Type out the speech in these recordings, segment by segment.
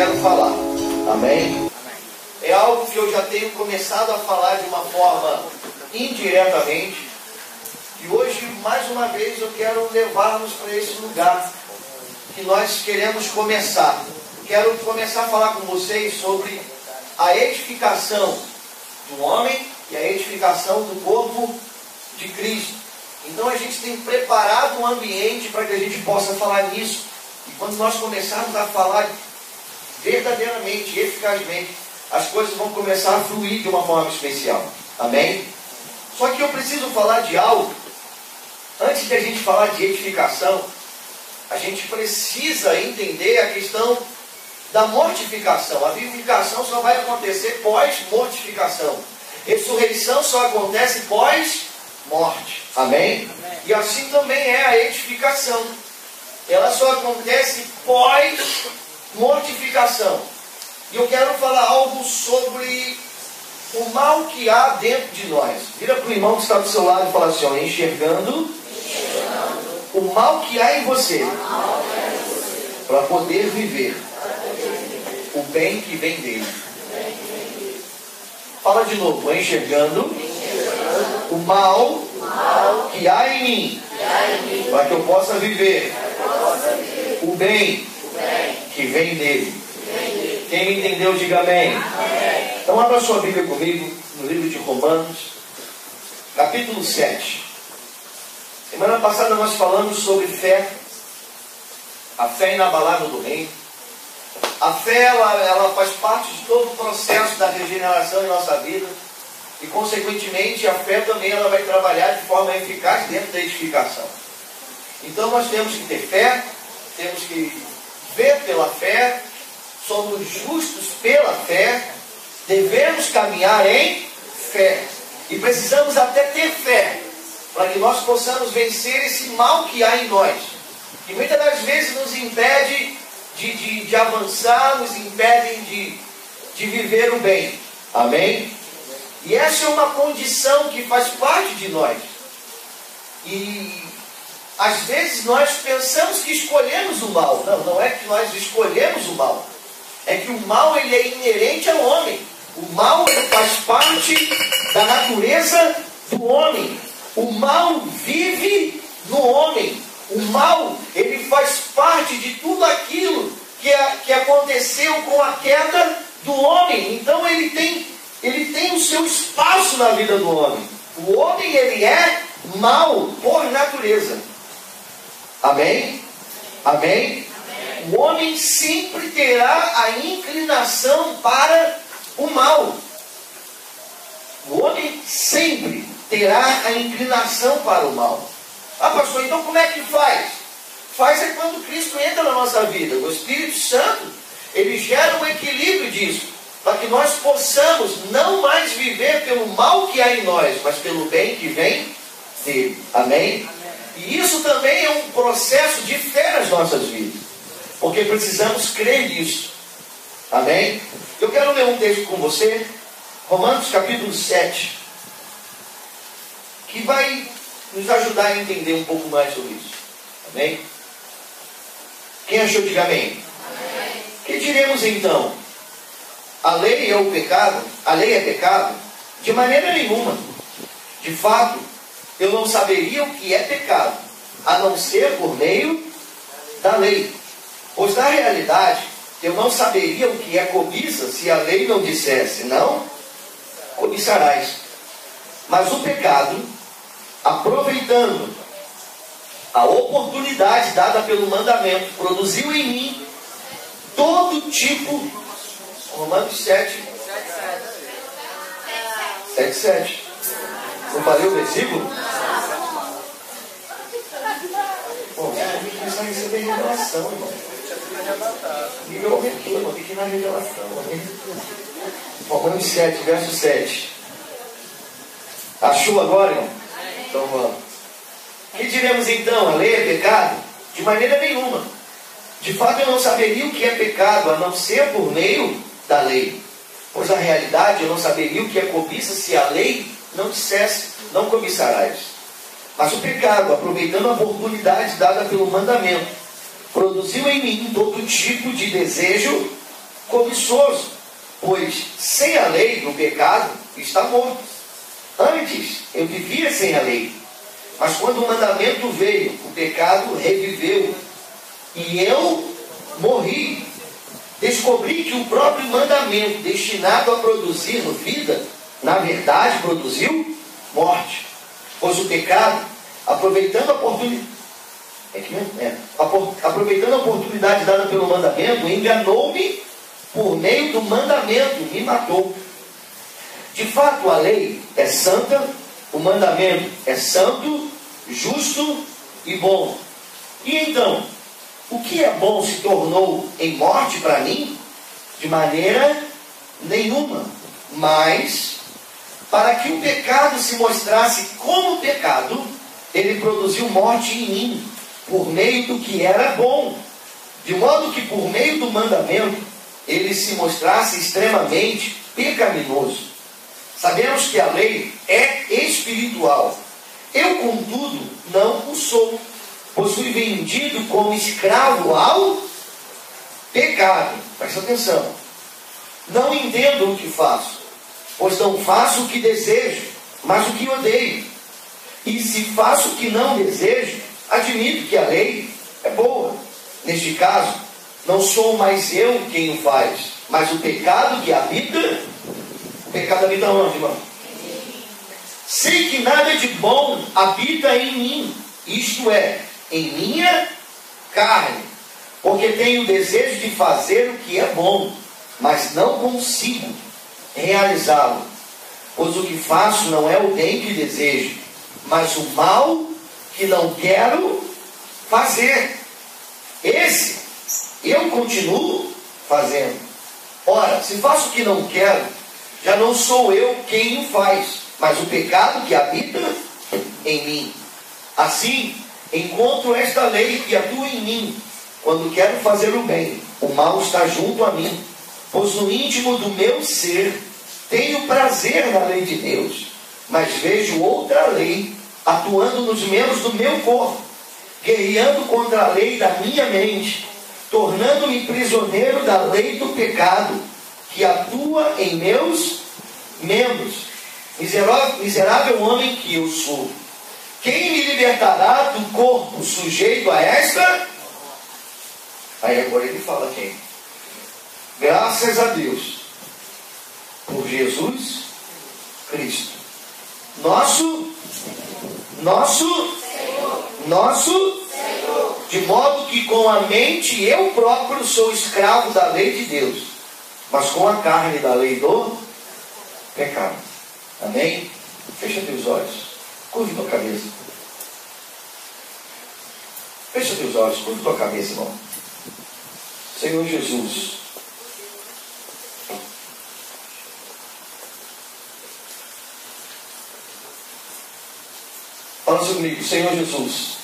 quero falar. Amém? É algo que eu já tenho começado a falar de uma forma indiretamente. E hoje, mais uma vez, eu quero levar-nos para esse lugar que nós queremos começar. Quero começar a falar com vocês sobre a edificação do homem e a edificação do corpo de Cristo. Então a gente tem preparado um ambiente para que a gente possa falar nisso. E quando nós começarmos a falar verdadeiramente, eficazmente, as coisas vão começar a fluir de uma forma especial. Amém? Só que eu preciso falar de algo. Antes de a gente falar de edificação, a gente precisa entender a questão da mortificação. A vivificação só vai acontecer pós-mortificação. Ressurreição só acontece pós-morte. Amém? E assim também é a edificação. Ela só acontece pós-mortificação. E eu quero falar algo sobre o mal que há dentro de nós. Vira para o irmão que está do seu lado e fala assim, ó, enxergando o mal que há em você, para poder viver o bem que vem dele. Fala de novo, enxergando o mal que há em mim, para que eu possa viver o bem que vem dele. Quem me entendeu, diga amém. Então abra sua Bíblia comigo no livro de Romanos, capítulo 7. Semana passada nós falamos sobre fé, a fé inabalável do reino. A fé ela faz parte de todo o processo da regeneração em nossa vida. E consequentemente a fé também ela vai trabalhar de forma eficaz dentro da edificação. Então nós temos que ter fé, temos que ver pela fé, somos justos pela fé, devemos caminhar em fé. E precisamos até ter fé, para que nós possamos vencer esse mal que há em nós, que muitas das vezes nos impede de avançar, nos impedem de viver o bem. Amém? E essa é uma condição que faz parte de nós. E às vezes nós pensamos que escolhemos o mal. Não, não é que nós escolhemos o mal. É que o mal ele é inerente ao homem. O mal ele faz parte da natureza do homem. O mal vive no homem. O mal ele faz parte de tudo aquilo que aconteceu com a queda do homem. Então ele tem o seu espaço na vida do homem. O homem ele é mal por natureza. Amém? Amém? O homem sempre terá a inclinação para o mal. O homem sempre terá a inclinação para o mal. Ah, pastor, então como é que faz? Faz é quando Cristo entra na nossa vida. O Espírito Santo, ele gera um equilíbrio disso, para que nós possamos não mais viver pelo mal que há em nós, mas pelo bem que vem dele. Amém? E isso também é um processo de fé nas nossas vidas, porque precisamos crer nisso. Amém? Eu quero ler um texto com você, Romanos capítulo 7, que vai nos ajudar a entender um pouco mais sobre isso. Amém? Quem achou, diga amém. Amém. Que diremos então? A lei é o pecado? A lei é pecado? De maneira nenhuma. De fato, eu não saberia o que é pecado, a não ser por meio da lei. Pois na realidade, eu não saberia o que é cobiça se a lei não dissesse, não cobiçarás. Mas o pecado, aproveitando a oportunidade dada pelo mandamento, produziu em mim todo tipo. Romanos 7, 7. Não falei o versículo? Bom, você tem que começar a receber revelação, irmão. Nível retorno, aqui na revelação. Romanos 7, verso 7. Achou agora, irmão? Então vamos. Que diremos então? A lei é pecado? De maneira nenhuma. De fato eu não saberia o que é pecado, a não ser por meio da lei. Pois na realidade eu não saberia o que é cobiça se a lei não dissesse, não cobiçarás. Mas o pecado, aproveitando a oportunidade dada pelo mandamento, produziu em mim todo tipo de desejo cobiçoso, pois sem a lei o pecado está morto. Antes eu vivia sem a lei, mas quando o mandamento veio, o pecado reviveu e eu morri. Descobri que o próprio mandamento destinado a produzir vida, na verdade produziu morte. Pois o pecado, aproveitando a oportunidade dada pelo mandamento, enganou-me por meio do mandamento, me matou. De fato, a lei é santa, o mandamento é santo, justo e bom. E então, o que é bom se tornou em morte para mim? De maneira nenhuma. Mas, para que o pecado se mostrasse como pecado, ele produziu morte em mim, por meio do que era bom. De modo que por meio do mandamento, ele se mostrasse extremamente pecaminoso. Sabemos que a lei é espiritual. Eu, contudo, não o sou, pois fui vendido como escravo ao pecado. Presta atenção. Não entendo o que faço, pois não faço o que desejo, mas o que odeio. E se faço o que não desejo, admito que a lei é boa. Neste caso, não sou mais eu quem o faz, mas o pecado que habita. O pecado habita onde, irmão? Sei que nada de bom habita em mim, isto é, em minha carne, porque tenho o desejo de fazer o que é bom, mas não consigo realizá-lo. Pois o que faço não é o bem que desejo, mas o mal que não quero fazer. Esse eu continuo fazendo. Ora, se faço o que não quero, já não sou eu quem o faz, mas o pecado que habita em mim. Assim, encontro esta lei que atua em mim. Quando quero fazer o bem, o mal está junto a mim. Pois no íntimo do meu ser, tenho prazer na lei de Deus, mas vejo outra lei atuando nos membros do meu corpo, guerreando contra a lei da minha mente, tornando-me prisioneiro da lei do pecado, que atua em meus membros. Miserável homem que eu sou, quem me libertará do corpo sujeito a esta? Aí agora ele fala quem? Graças a Deus, por Jesus Cristo, nosso Senhor. De modo que com a mente eu próprio sou escravo da lei de Deus, mas com a carne da lei do pecado. Amém? Fecha teus olhos, curve tua cabeça. Fecha teus olhos, curve tua cabeça, irmão. Senhor Jesus, fala comigo. Senhor Jesus,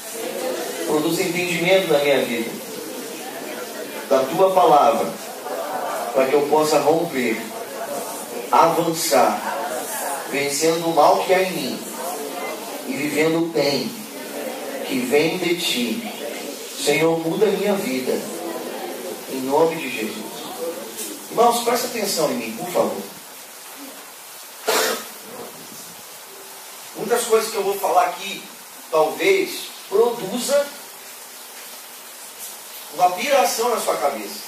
produz entendimento na minha vida da tua palavra, para que eu possa romper, avançar, vencendo o mal que há em mim e vivendo o bem que vem de ti. Senhor, muda a minha vida, em nome de Jesus. Irmãos, presta atenção em mim, por favor. Muitas coisas que eu vou falar aqui talvez produza uma piração na sua cabeça.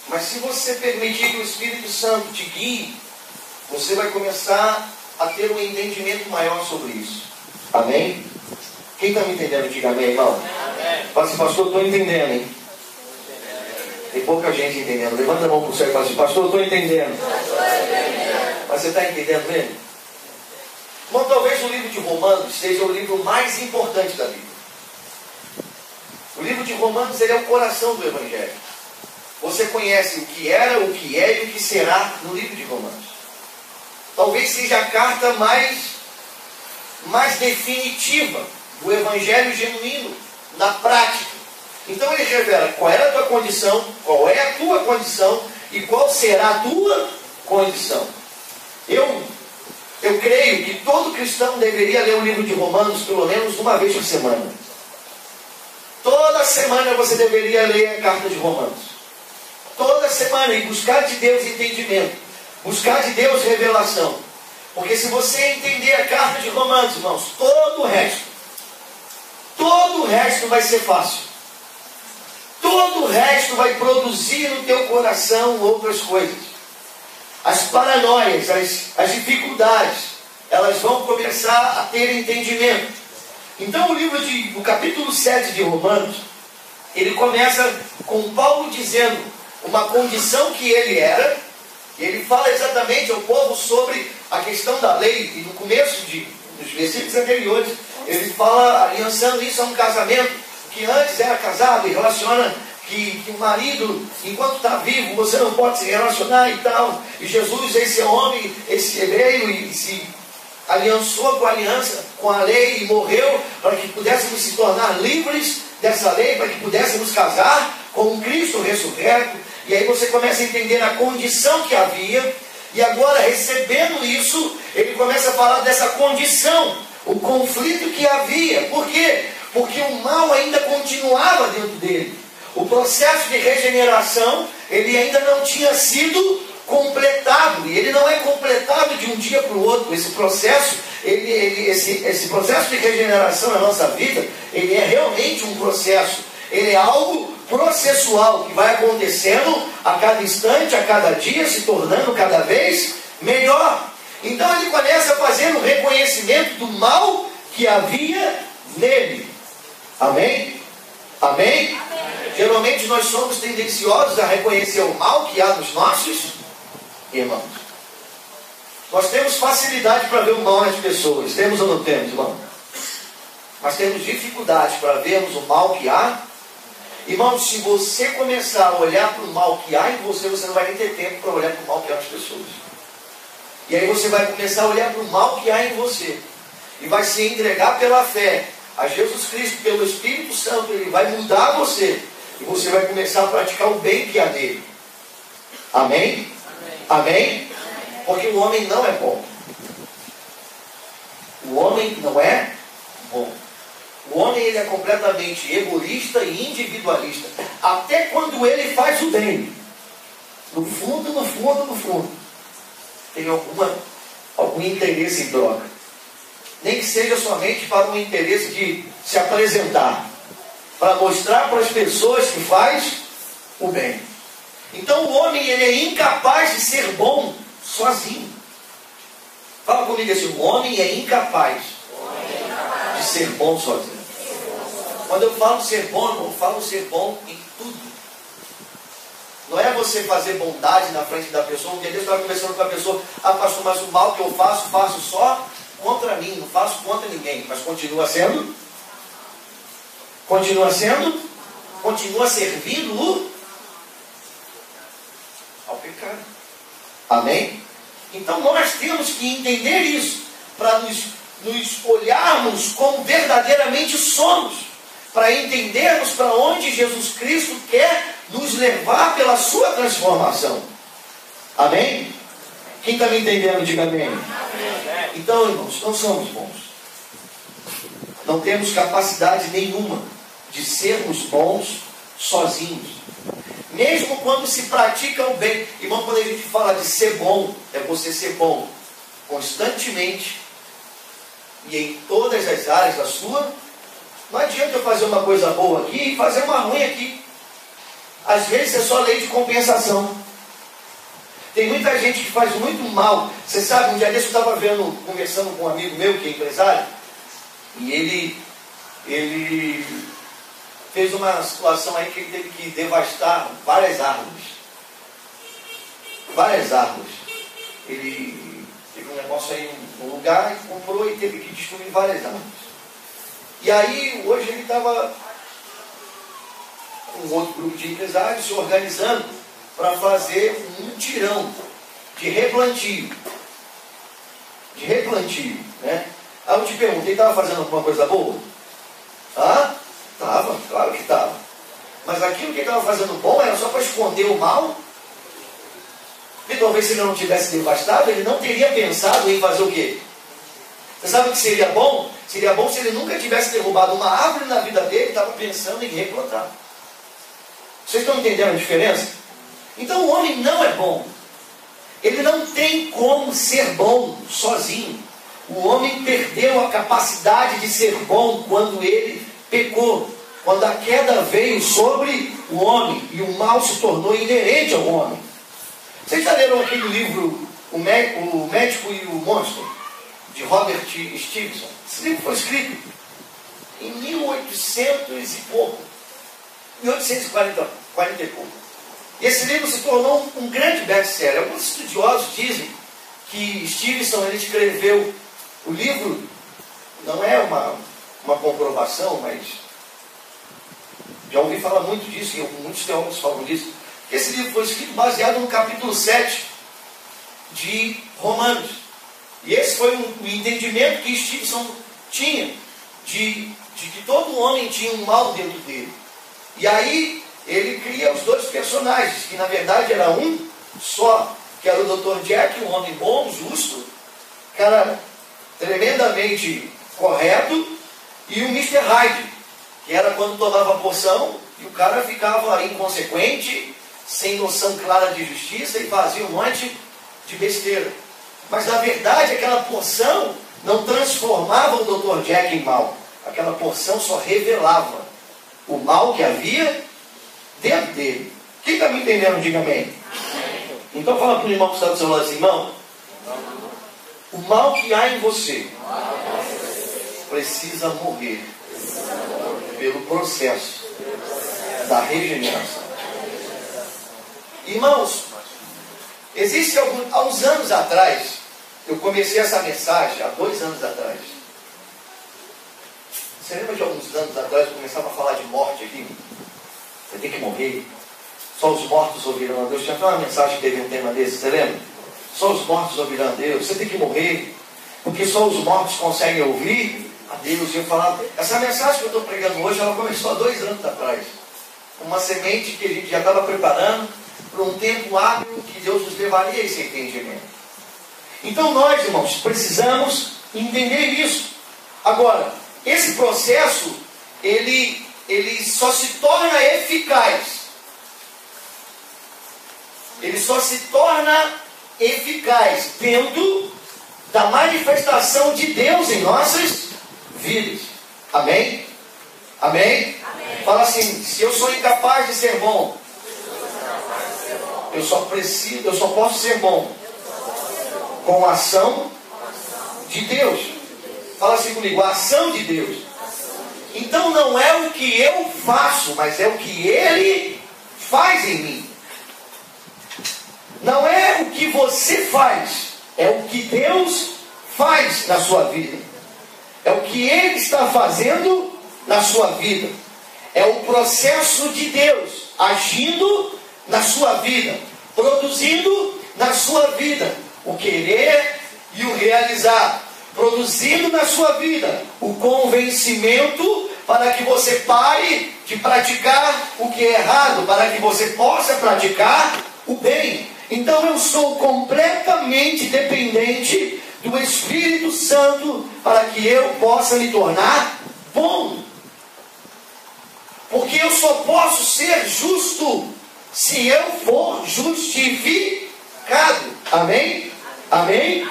Mas se você permitir que o Espírito Santo te guie, você vai começar a ter um entendimento maior sobre isso. Amém? Quem está me entendendo, diga amém, irmão. Amém. Fala assim, pastor, estou entendendo, hein? Tem pouca gente entendendo. Levanta a mão para o céu e fala assim, pastor, estou entendendo. Mas você está entendendo mesmo? Bom, talvez o livro de Romanos seja o livro mais importante da Bíblia. O livro de Romanos, ele é o coração do Evangelho. Você conhece o que era, o que é e o que será no livro de Romanos. Talvez seja a carta mais definitiva do Evangelho genuíno, na prática. Então ele revela qual era a tua condição, qual é a tua condição e qual será a tua condição. Eu creio que todo cristão deveria ler o livro de Romanos pelo menos uma vez por semana. Toda semana você deveria ler a carta de Romanos. toda semana e buscar de Deus entendimento, buscar de Deus revelação. Porque se você entender a carta de Romanos, irmãos, todo o resto vai ser fácil. Todo o resto vai produzir no teu coração outras coisas. As paranoias, as dificuldades, elas vão começar a ter entendimento. Então o capítulo 7 de Romanos, ele começa com Paulo dizendo uma condição que ele era, e ele fala exatamente ao povo sobre a questão da lei, e no começo dos versículos anteriores, ele fala, aliançando isso a um casamento, que antes era casado, e relaciona que o marido, enquanto está vivo, você não pode se relacionar e tal, e Jesus, esse homem, esse veio e se aliançou com a lei e morreu, para que pudéssemos se tornar livres dessa lei, para que pudéssemos casar com um Cristo ressurreto. E aí você começa a entender a condição que havia, e agora recebendo isso, ele começa a falar dessa condição, o conflito que havia. Por quê? Porque o mal ainda continuava dentro dele. O processo de regeneração, ele ainda não tinha sido completado, e ele não é completado de um dia para o outro. Esse processo, esse processo de regeneração na nossa vida, ele é realmente um processo, ele é algo processual, que vai acontecendo a cada instante, a cada dia, se tornando cada vez melhor. Então ele começa a fazer um reconhecimento do mal que havia nele. Amém? Amém? Amém. Geralmente nós somos tendenciosos a reconhecer o mal que há nos nossos irmãos. Nós temos facilidade para ver o mal nas pessoas. Temos ou não temos, irmão? Mas temos dificuldade para vermos o mal que há. Irmão, se você começar a olhar para o mal que há em você, você não vai nem ter tempo para olhar para o mal que há nas pessoas. E aí você vai começar a olhar para o mal que há em você. E vai se entregar pela fé a Jesus Cristo, pelo Espírito Santo. Ele vai mudar você. E você vai começar a praticar o bem que há nele. Amém? Amém? Porque o homem não é bom. O homem não é bom. O homem, ele é completamente egoísta e individualista. Até quando ele faz o bem. No fundo, no fundo, no fundo, tem algum interesse em troca. Nem que seja somente para um interesse de se apresentar, para mostrar para as pessoas que faz o bem. Então o homem, ele é incapaz de ser bom sozinho. Fala comigo assim: o homem é incapaz de ser bom sozinho. Quando eu falo ser bom, eu falo ser bom em tudo. Não é você fazer bondade na frente da pessoa. Um dia eu estava conversando com a pessoa: ah, pastor, mas o mal que eu faço só contra mim, não faço contra ninguém. Mas continua sendo servindo ao pecado. Amém? Então nós temos que entender isso, para nos olharmos como verdadeiramente somos, para entendermos para onde Jesus Cristo quer nos levar pela sua transformação. Amém? Quem está me entendendo, diga amém. Então, irmãos, não somos bons. Não temos capacidade nenhuma de sermos bons sozinhos. Mesmo quando se pratica o bem. Irmão, quando a gente fala de ser bom, é você ser bom constantemente e em todas as áreas da sua. Não adianta eu fazer uma coisa boa aqui e fazer uma ruim aqui. Às vezes é só lei de compensação. Tem muita gente que faz muito mal. Você sabe, um dia desse eu estava conversando com um amigo meu que é empresário, e ele fez uma situação aí que ele teve que devastar várias árvores. Várias árvores. Ele teve um negócio aí num lugar e comprou e teve que destruir várias árvores. E aí, hoje ele estava com um outro grupo de empresários se organizando para fazer um mutirão de replantio. Né? Aí eu te perguntei, estava fazendo alguma coisa boa? Ah, estava, claro que estava. Mas aquilo que ele estava fazendo bom era só para esconder o mal? E talvez se ele não tivesse devastado, ele não teria pensado em fazer o quê? Você sabe o que seria bom? Seria bom se ele nunca tivesse derrubado uma árvore na vida dele e estava pensando em replantar. Vocês estão entendendo a diferença? Então o homem não é bom. Ele não tem como ser bom sozinho. O homem perdeu a capacidade de ser bom quando ele pecou. Quando a queda veio sobre o homem e o mal se tornou inerente ao homem. Vocês já leram aquele livro, O Médico e o Monstro, de Robert Stevenson? Esse livro foi escrito em 1800 e pouco. 1840 e pouco. E esse livro se tornou um grande best-seller. Alguns estudiosos dizem que Stevenson ele escreveu o livro, não é uma comprovação, mas já ouvi falar muito disso, e muitos teólogos falam disso, que esse livro foi escrito baseado no capítulo 7 de Romanos. E esse foi o entendimento que Stevenson tinha, de que todo homem tinha um mal dentro dele. E aí ele cria os dois personagens, que na verdade era um só, que era o Dr. Jack, um homem bom, justo, cara tremendamente correto, e o Mr. Hyde, que era quando tomava a poção e o cara ficava inconsequente, sem noção clara de justiça e fazia um monte de besteira. Mas na verdade aquela poção não transformava o Dr. Jack em mal. Aquela poção só revelava o mal que havia dentro dele. Quem está me entendendo, diga amém. Então fala para o irmão que está do seu lado assim: irmão, o mal que há em você precisa morrer pelo processo da regeneração. Irmãos, existe há uns anos atrás, eu comecei essa mensagem há 2 anos atrás. Você lembra de alguns anos atrás eu começava a falar de morte aqui? Você tem que morrer. Só os mortos ouvirão a Deus. Tinha até uma mensagem que teve um tema desse, você lembra? Só os mortos ouvirão a Deus. Você tem que morrer, porque só os mortos conseguem ouvir a Deus. E eu falava, essa mensagem que eu estou pregando hoje, ela começou há 2 anos atrás. Uma semente que a gente já estava preparando para um tempo hábil que Deus nos levaria a esse entendimento. Então nós, irmãos, precisamos entender isso. Agora, esse processo, ele só se torna eficaz. Ele só se torna eficaz dentro da manifestação de Deus em nossas vidas. Amém? Amém? Amém. Fala assim: se eu sou incapaz de ser bom, eu só posso ser bom com a ação de Deus. Fala assim comigo: a ação de Deus. Então não é o que eu faço, mas é o que Ele faz em mim. Não é o que você faz, é o que Deus faz na sua vida. É o que Ele está fazendo na sua vida. É o processo de Deus agindo na sua vida, produzindo na sua vida o querer e o realizar, produzindo na sua vida o convencimento para que você pare de praticar o que é errado, para que você possa praticar o bem. Então eu sou completamente dependente do Espírito Santo para que eu possa me tornar bom. Porque eu só posso ser justo se eu for justificado. Amém? Amém?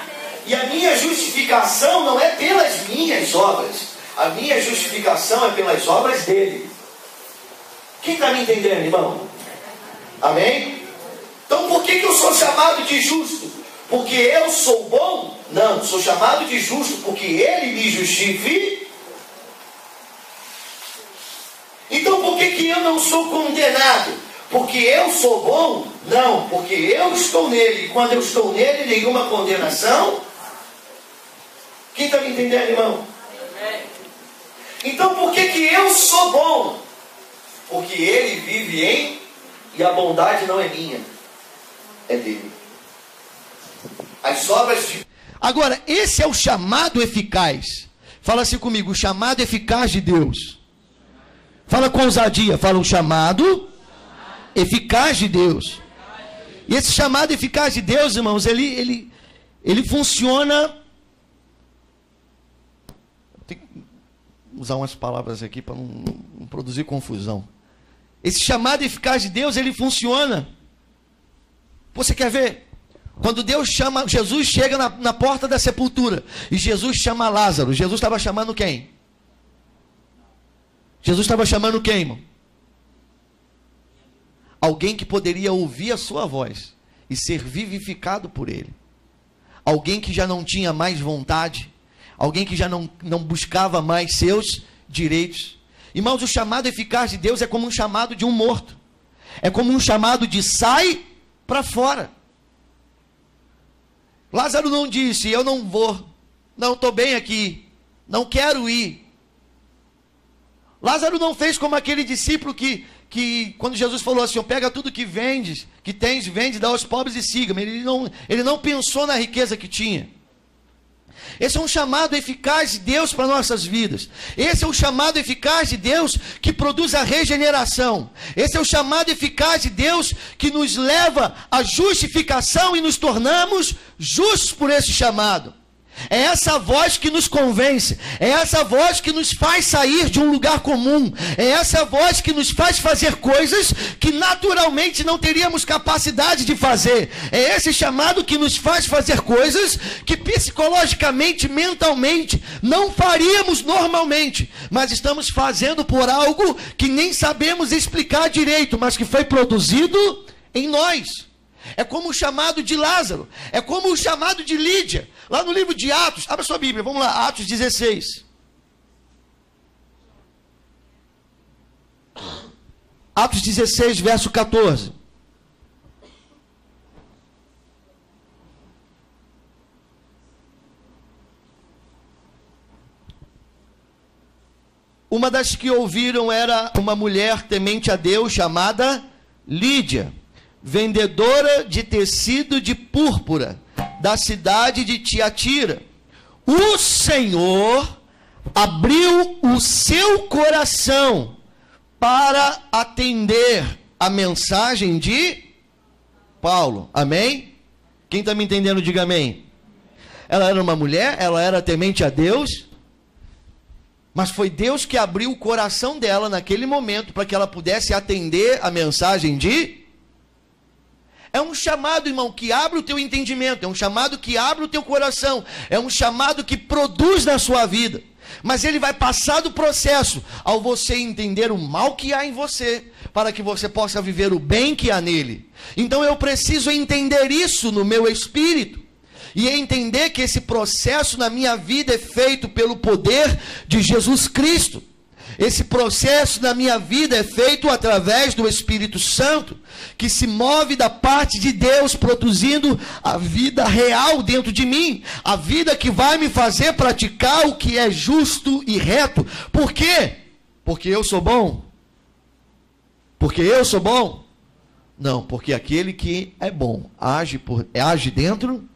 E a minha justificação não é pelas minhas obras. A minha justificação é pelas obras dele. Quem está me entendendo, irmão? Amém? Então por que eu sou chamado de justo? Porque eu sou bom? Não, sou chamado de justo porque ele me justifica. Então por que eu não sou condenado? Porque eu sou bom? Não, porque eu estou nele. E quando eu estou nele, nenhuma condenação. Quem está me entendendo, irmão? Então por que eu sou bom? Porque ele vive em, e a bondade não é minha, é dele. As obras de... Agora, esse é o chamado eficaz. Fala assim comigo: o chamado eficaz de Deus. Fala com ousadia, fala: o chamado eficaz de Deus. E esse chamado eficaz de Deus, irmãos, ele funciona. Tem que usar umas palavras aqui para não produzir confusão. Esse chamado eficaz de Deus, ele funciona Você quer ver? Quando Deus chama, Jesus chega na porta da sepultura, e Jesus chama Lázaro. Jesus estava chamando quem? Jesus estava chamando quem, irmão? Alguém que poderia ouvir a sua voz e ser vivificado por ele. Alguém que já não tinha mais vontade. Alguém que já não buscava mais seus direitos. Irmãos, o chamado eficaz de Deus é como um chamado de um morto. É como um chamado de sai para fora. Lázaro não disse, eu não vou. Não, estou bem aqui. Não quero ir. Lázaro não fez como aquele discípulo que quando Jesus falou assim, pega tudo que vendes, que tens, vende, dá aos pobres e siga-me. Ele não pensou na riqueza que tinha. Esse é um chamado eficaz de Deus para nossas vidas. Esse é o chamado eficaz de Deus que produz a regeneração. Esse é o chamado eficaz de Deus que nos leva à justificação e nos tornamos justos por esse chamado. É essa voz que nos convence, é essa voz que nos faz sair de um lugar comum, é essa voz que nos faz fazer coisas que naturalmente não teríamos capacidade de fazer. É esse chamado que nos faz fazer coisas que psicologicamente, mentalmente, não faríamos normalmente, mas estamos fazendo por algo que nem sabemos explicar direito, mas que foi produzido em nós. É como o chamado de Lázaro, é como o chamado de Lídia, lá no livro de Atos. Abra sua Bíblia, vamos lá, Atos 16. Atos 16, verso 14. Uma das que ouviram era uma mulher temente a Deus chamada Lídia, vendedora de tecido de púrpura, da cidade de Tiatira. O Senhor abriu o seu coração para atender a mensagem de Paulo. Amém? Quem está me entendendo, diga amém. Ela era uma mulher, ela era temente a Deus, mas foi Deus que abriu o coração dela naquele momento para que ela pudesse atender a mensagem de... É um chamado, irmão, que abre o teu entendimento, é um chamado que abre o teu coração, é um chamado que produz na sua vida, mas ele vai passar do processo ao você entender o mal que há em você, para que você possa viver o bem que há nele. Então eu preciso entender isso no meu espírito, e entender que esse processo na minha vida é feito pelo poder de Jesus Cristo. Esse processo na minha vida é feito através do Espírito Santo, que se move da parte de Deus, produzindo a vida real dentro de mim, a vida que vai me fazer praticar o que é justo e reto. Por quê? Porque eu sou bom? Porque eu sou bom? Não, porque aquele que é bom age dentro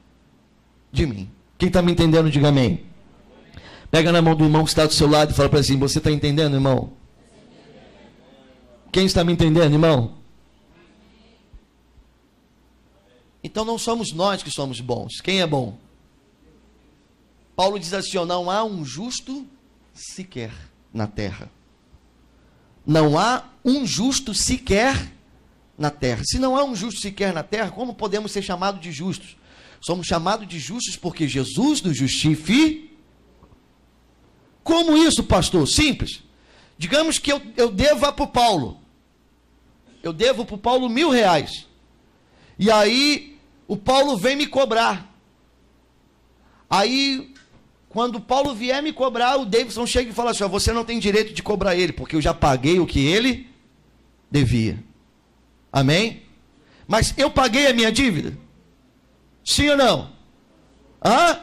de mim. Quem está me entendendo, diga amém. Pega na mão do irmão que está do seu lado e fala para ele assim, você está entendendo, irmão? Quem está me entendendo, irmão? Então não somos nós que somos bons. Quem é bom? Paulo diz assim, não há um justo sequer na terra. Não há um justo sequer na terra. Se não há um justo sequer na terra, como podemos ser chamados de justos? Somos chamados de justos porque Jesus nos justifica. Como isso, pastor? Simples. Digamos que eu devo para o Paulo. Eu devo para o Paulo R$1.000. E aí, o Paulo vem me cobrar. Aí, quando o Paulo vier me cobrar, o Davidson chega e fala assim, você não tem direito de cobrar ele, porque eu já paguei o que ele devia. Amém? Mas eu paguei a minha dívida? Sim ou não? Hã?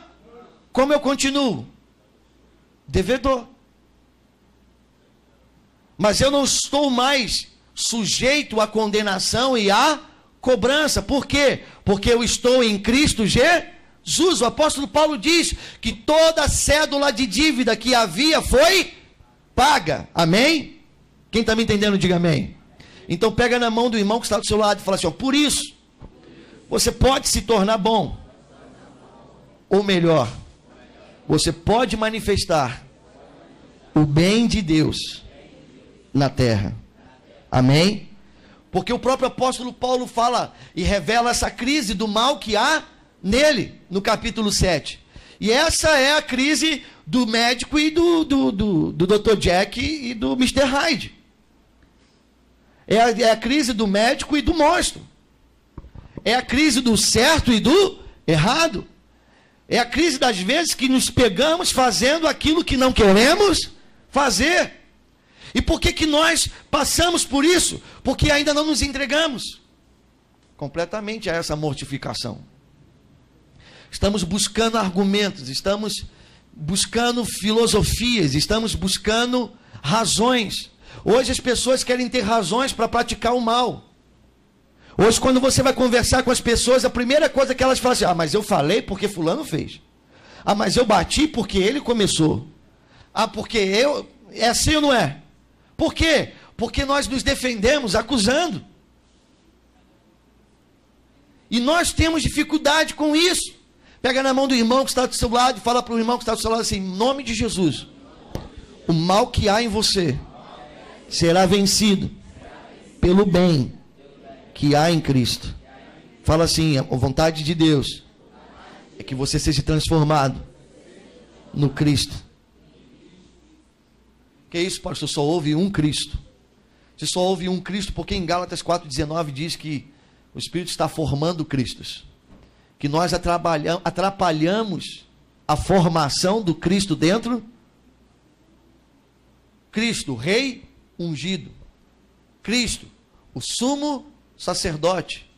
Como eu continuo? Devedor. Mas eu não estou mais sujeito à condenação e à cobrança. Por quê? Porque eu estou em Cristo Jesus. O apóstolo Paulo diz que toda a cédula de dívida que havia foi paga. Amém? Quem está me entendendo, diga amém. Então pega na mão do irmão que está do seu lado e fala assim, por isso, você pode se tornar bom. Ou melhor, você pode manifestar o bem de Deus na terra. Amém? Porque o próprio apóstolo Paulo fala e revela essa crise do mal que há nele, no capítulo 7. E essa é a crise do médico e do Dr. Jack e do Mr. Hyde. É a crise do médico e do monstro. É a crise do certo e do errado. É a crise das vezes que nos pegamos fazendo aquilo que não queremos fazer. E por que nós passamos por isso? Porque ainda não nos entregamos completamente a essa mortificação. Estamos buscando argumentos, estamos buscando filosofias, estamos buscando razões. Hoje as pessoas querem ter razões para praticar o mal. Hoje, quando você vai conversar com as pessoas, a primeira coisa que elas falam assim: ah, mas eu falei porque fulano fez. Ah, mas eu bati porque ele começou. Ah, porque eu... É assim ou não é? Por quê? Porque nós nos defendemos acusando. E nós temos dificuldade com isso. Pega na mão do irmão que está do seu lado e fala para o irmão que está do seu lado assim: em nome de Jesus, o mal que há em você será vencido pelo bem que há em Cristo. Fala assim: a vontade de Deus é que você seja transformado no Cristo. Que isso, pastor? Só houve um Cristo. Se só houve um Cristo, porque em Gálatas 4,19 diz que o Espírito está formando Cristos. Que nós atrapalhamos a formação do Cristo dentro. Cristo, rei ungido. Cristo, o sumo sacerdote,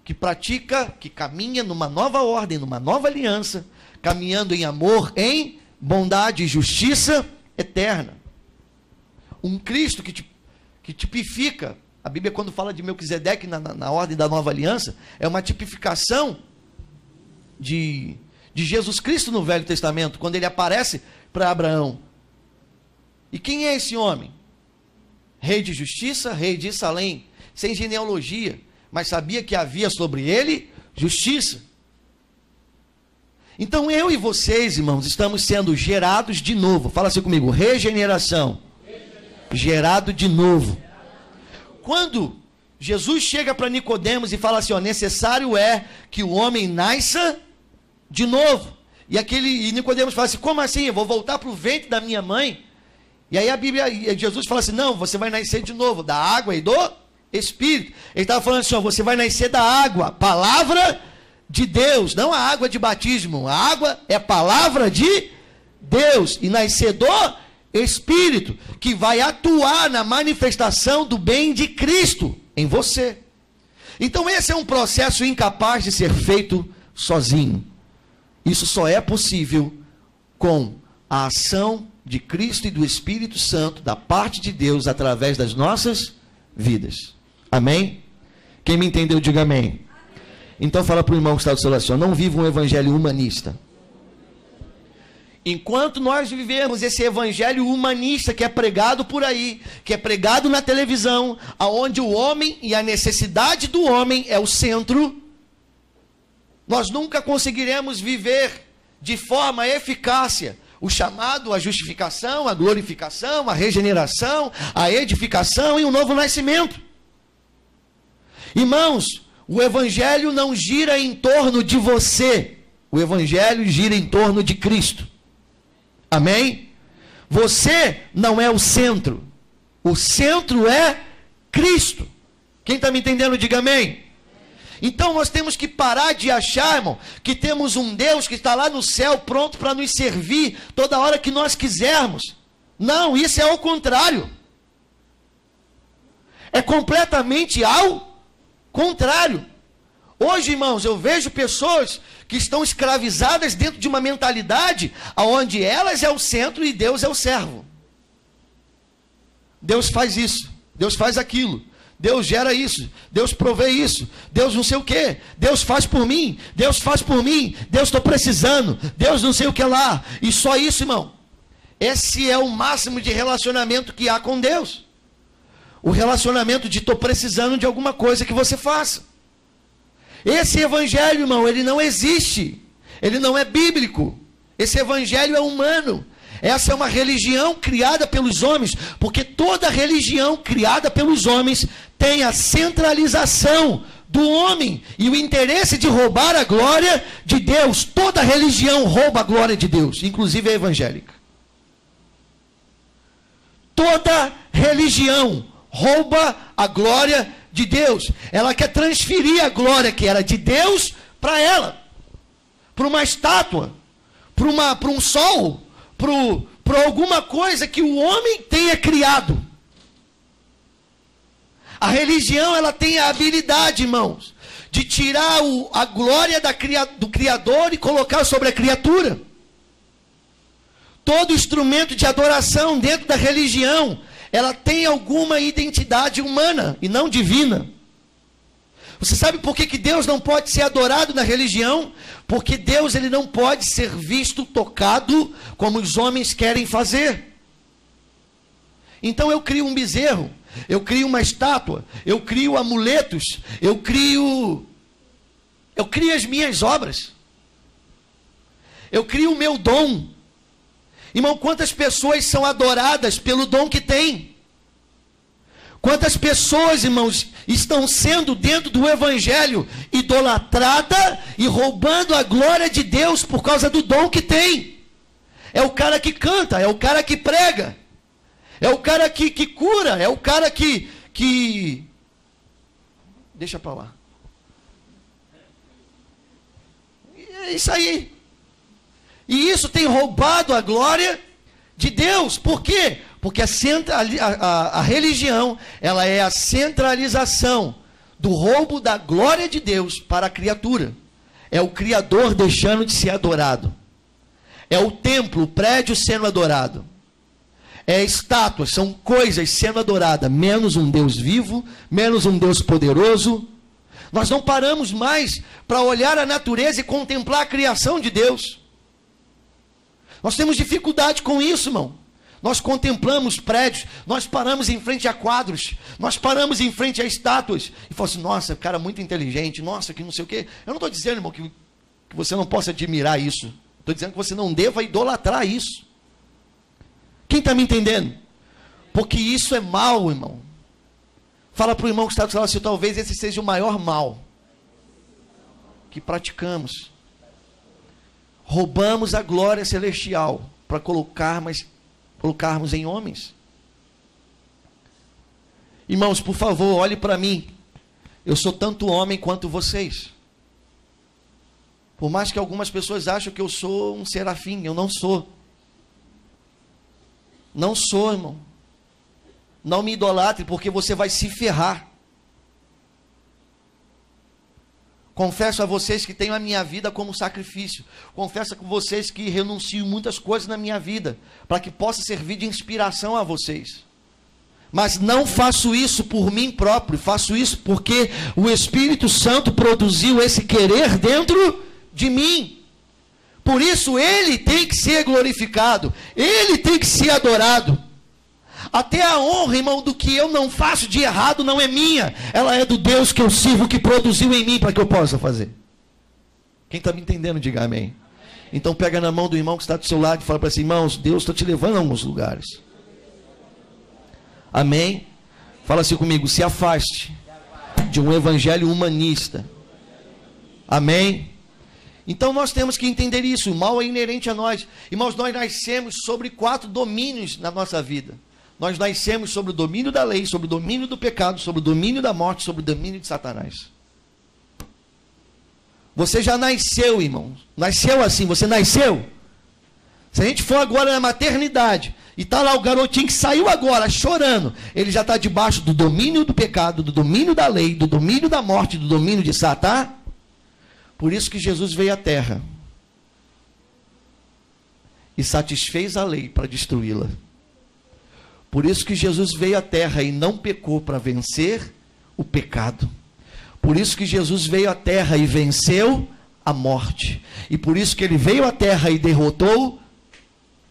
que pratica, que caminha numa nova ordem, numa nova aliança, caminhando em amor, em bondade e justiça eterna. Um Cristo que tipifica, a Bíblia quando fala de Melquisedeque na ordem da nova aliança, é uma tipificação de Jesus Cristo no Velho Testamento, quando ele aparece para Abraão. E quem é esse homem? Rei de justiça, rei de Salém, sem genealogia, mas sabia que havia sobre ele justiça. Então eu e vocês, irmãos, estamos sendo gerados de novo. Fala assim comigo: regeneração. Gerado de novo. Quando Jesus chega para Nicodemos e fala assim: ó, necessário é que o homem nasça de novo. E Nicodemos fala assim: como assim? Eu vou voltar para o ventre da minha mãe? E aí Jesus fala assim: não, você vai nascer de novo, da água e do Espírito. Ele estava falando assim: ó, você vai nascer da água, palavra de Deus, não a água de batismo. A água é a palavra de Deus, e nascer do Espírito, que vai atuar na manifestação do bem de Cristo em você. Então esse é um processo incapaz de ser feito sozinho. Isso só é possível com a ação de Cristo e do Espírito Santo da parte de Deus através das nossas vidas. Amém? Quem me entendeu, diga amém. Então fala para o irmão que está do seu lado assim: não viva um evangelho humanista. Enquanto nós vivemos esse evangelho humanista que é pregado por aí, que é pregado na televisão, aonde o homem e a necessidade do homem é o centro, nós nunca conseguiremos viver de forma eficaz o chamado, a justificação, a glorificação, a regeneração, a edificação e o novo nascimento. Irmãos, o evangelho não gira em torno de você, o evangelho gira em torno de Cristo. Amém? Você não é o centro. O centro é Cristo. Quem está me entendendo, diga amém. Então nós temos que parar de achar, irmão, que temos um Deus que está lá no céu pronto para nos servir toda hora que nós quisermos. Não, isso é ao contrário. É completamente ao contrário. Hoje, irmãos, eu vejo pessoas que estão escravizadas dentro de uma mentalidade onde elas é o centro e Deus é o servo. Deus faz isso, Deus faz aquilo, Deus gera isso, Deus provê isso, Deus não sei o que, Deus faz por mim, Deus estou precisando, Deus não sei o que lá, e só isso, irmão. Esse é o máximo de relacionamento que há com Deus. O relacionamento de estou precisando de alguma coisa que você faça. Esse evangelho, irmão, ele não existe. Ele não é bíblico. Esse evangelho é humano. Essa é uma religião criada pelos homens, porque toda religião criada pelos homens tem a centralização do homem e o interesse de roubar a glória de Deus. Toda religião rouba a glória de Deus, inclusive a evangélica. Toda religião rouba a glória de Deus. Ela quer transferir a glória que era de Deus para ela, para uma estátua, para um sol, para alguma coisa que o homem tenha criado. A religião, ela tem a habilidade, irmãos, de tirar a glória do Criador e colocar sobre a criatura. Todo instrumento de adoração dentro da religião, ela tem alguma identidade humana e não divina. Você sabe por que Deus não pode ser adorado na religião? Porque Deus, ele não pode ser visto, tocado, como os homens querem fazer. Então eu crio um bezerro, eu crio uma estátua, eu crio amuletos, eu crio as minhas obras, eu crio o meu dom. Irmão, quantas pessoas são adoradas pelo dom que têm? Quantas pessoas, irmãos, estão sendo dentro do evangelho idolatrada e roubando a glória de Deus por causa do dom que tem? É o cara que canta, é o cara que prega, é o cara que cura, é o cara que... Deixa para lá. É isso aí. E isso tem roubado a glória de Deus. Por quê? Porque a religião, ela é a centralização do roubo da glória de Deus para a criatura. É o Criador deixando de ser adorado. É o templo, o prédio sendo adorado. É estátuas, são coisas sendo adoradas, menos um Deus vivo, menos um Deus poderoso. Nós não paramos mais para olhar a natureza e contemplar a criação de Deus. Nós temos dificuldade com isso, irmão. Nós contemplamos prédios, nós paramos em frente a quadros, nós paramos em frente a estátuas, e falamos assim, nossa, cara muito inteligente, nossa, que não sei o quê. Eu não estou dizendo, irmão, que você não possa admirar isso. Estou dizendo que você não deva idolatrar isso. Quem está me entendendo? Porque isso é mal, irmão. Fala para o irmão que está do seu lado assim, talvez esse seja o maior mal que praticamos. Roubamos a glória celestial para colocarmos em homens. Irmãos, por favor, olhe para mim. Eu sou tanto homem quanto vocês. Por mais que algumas pessoas achem que eu sou um serafim, eu não sou. Não sou, irmão. Não me idolatre, porque você vai se ferrar. Confesso a vocês que tenho a minha vida como sacrifício. Confesso a vocês que renuncio muitas coisas na minha vida, para que possa servir de inspiração a vocês. Mas não faço isso por mim próprio, faço isso porque o Espírito Santo produziu esse querer dentro de mim. Por isso ele tem que ser glorificado, ele tem que ser adorado. Até a honra, irmão, do que eu não faço de errado não é minha, ela é do Deus que eu sirvo, que produziu em mim para que eu possa fazer. Quem está me entendendo, diga amém. Então pega na mão do irmão que está do seu lado e fala para si, irmãos, Deus está te levando a alguns lugares. Amém? Fala assim comigo, se afaste de um evangelho humanista. Amém? Então nós temos que entender isso, o mal é inerente a nós. Irmãos, nós nascemos sobre 4 domínios na nossa vida. Nós nascemos sobre o domínio da lei, sobre o domínio do pecado, sobre o domínio da morte, sobre o domínio de Satanás. Você já nasceu, irmão. Nasceu assim, você nasceu. Se a gente for agora na maternidade, e está lá o garotinho que saiu agora, chorando, ele já está debaixo do domínio do pecado, do domínio da lei, do domínio da morte, do domínio de Satanás. Por isso que Jesus veio à terra e satisfez a lei para destruí-la. Por isso que Jesus veio à terra e não pecou para vencer o pecado. Por isso que Jesus veio à terra e venceu a morte. E por isso que ele veio à terra e derrotou,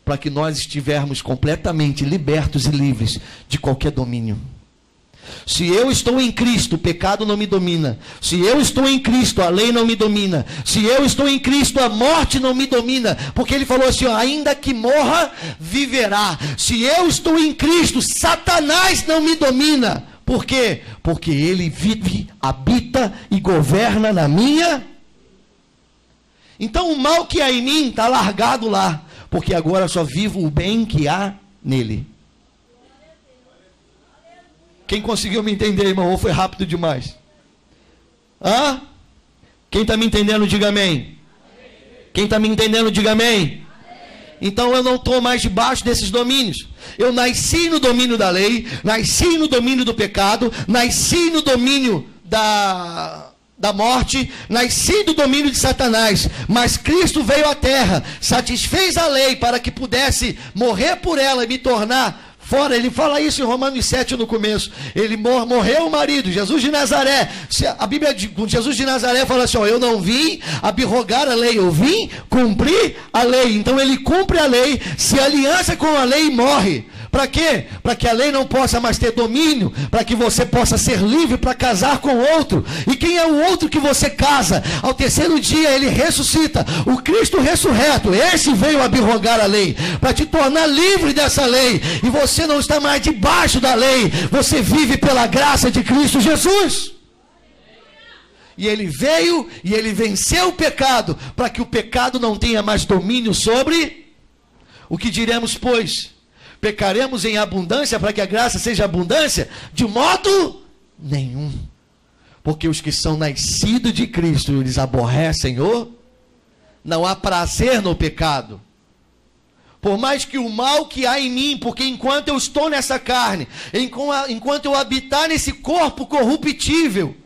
para que nós estivermos completamente libertos e livres de qualquer domínio. Se eu estou em Cristo, o pecado não me domina. Se eu estou em Cristo, a lei não me domina. Se eu estou em Cristo, a morte não me domina. Porque ele falou assim, ó, ainda que morra, viverá. Se eu estou em Cristo, Satanás não me domina. Por quê? Porque ele vive, habita e governa na minha. Então o mal que há em mim está largado lá. Porque agora só vivo o bem que há nele. Quem conseguiu me entender, irmão? Ou foi rápido demais? Hã? Quem está me entendendo, diga amém. Quem está me entendendo, diga amém. Então eu não estou mais debaixo desses domínios. Eu nasci no domínio da lei, nasci no domínio do pecado, nasci no domínio da morte, nasci do domínio de Satanás. Mas Cristo veio à terra, satisfez a lei para que pudesse morrer por ela e me tornar fora. Ele fala isso em Romanos 7 no começo. Ele morreu o marido, Jesus de Nazaré. A Bíblia com Jesus de Nazaré fala assim, ó, eu não vim abrogar a lei, eu vim cumprir a lei. Então ele cumpre a lei, se aliança com a lei e morre. Para quê? Para que a lei não possa mais ter domínio, para que você possa ser livre para casar com outro. E quem é o outro que você casa? Ao terceiro dia ele ressuscita. O Cristo ressurreto, esse veio abrogar a lei, para te tornar livre dessa lei. E você não está mais debaixo da lei, você vive pela graça de Cristo Jesus. E ele veio e ele venceu o pecado, para que o pecado não tenha mais domínio sobre. O que diremos, pois? Pecaremos em abundância para que a graça seja abundância? De modo nenhum. Porque os que são nascidos de Cristo, eles aborrecem o... Não há prazer no pecado. Por mais que o mal que há em mim, porque enquanto eu estou nessa carne, enquanto eu habitar nesse corpo corruptível,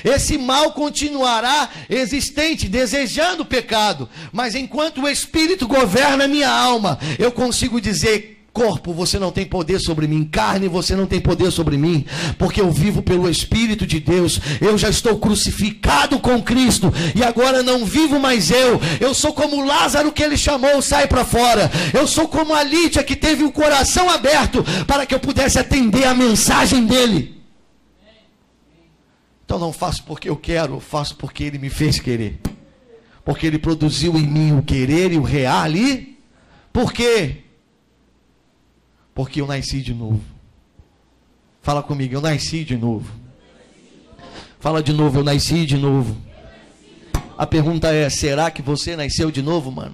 esse mal continuará existente, desejando o pecado. Mas enquanto o Espírito governa a minha alma, eu consigo dizer... Corpo, você não tem poder sobre mim. Carne, você não tem poder sobre mim. Porque eu vivo pelo Espírito de Deus. Eu já estou crucificado com Cristo. E agora não vivo mais eu. Eu sou como Lázaro que ele chamou, sai para fora. Eu sou como a Lídia que teve o coração aberto para que eu pudesse atender a mensagem dele. Então não faço porque eu quero, faço porque ele me fez querer. Porque ele produziu em mim o querer e o real ali. Por quê? Porque eu nasci de novo. Fala comigo, eu nasci de novo. Fala de novo, eu nasci de novo. A pergunta é, será que você nasceu de novo, mano?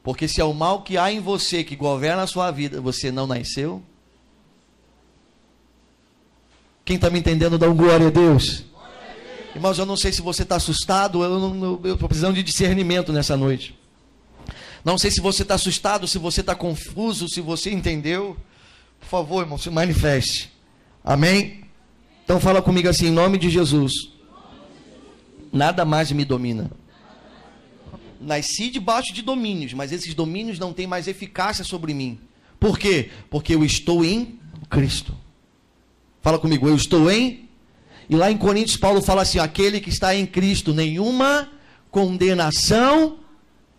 Porque se é o mal que há em você, que governa a sua vida, você não nasceu? Quem está me entendendo, dá um glória a Deus. Irmãos, eu não sei se você está assustado, eu estou precisando de discernimento nessa noite. Não sei se você está assustado, se você está confuso, se você entendeu. Por favor, irmão, se manifeste. Amém? Então fala comigo assim, em nome de Jesus. Nada mais me domina. Nasci debaixo de domínios, mas esses domínios não têm mais eficácia sobre mim. Por quê? Porque eu estou em Cristo. Fala comigo, eu estou em... E lá em Coríntios, Paulo fala assim, aquele que está em Cristo, nenhuma condenação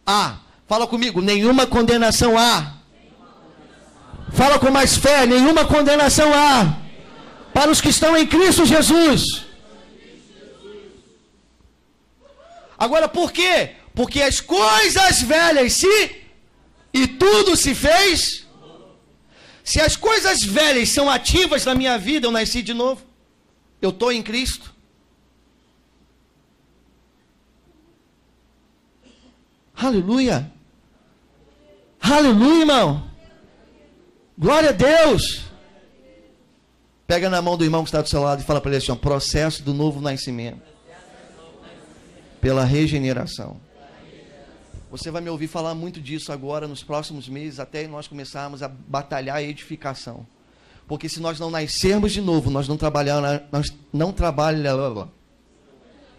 há. Fala comigo, nenhuma condenação há. Fala com mais fé, nenhuma condenação há. Para os que estão em Cristo Jesus. Agora por quê? Porque as coisas velhas e tudo se fez. Se as coisas velhas são ativas na minha vida, eu nasci de novo. Eu estou em Cristo. Aleluia. Aleluia, irmão. Glória a Deus. Pega na mão do irmão que está do seu lado e fala para ele assim, ó, processo do novo nascimento. Pela regeneração. Você vai me ouvir falar muito disso agora, nos próximos meses, até nós começarmos a batalhar a edificação. Porque se nós não nascermos de novo, nós não trabalhamos.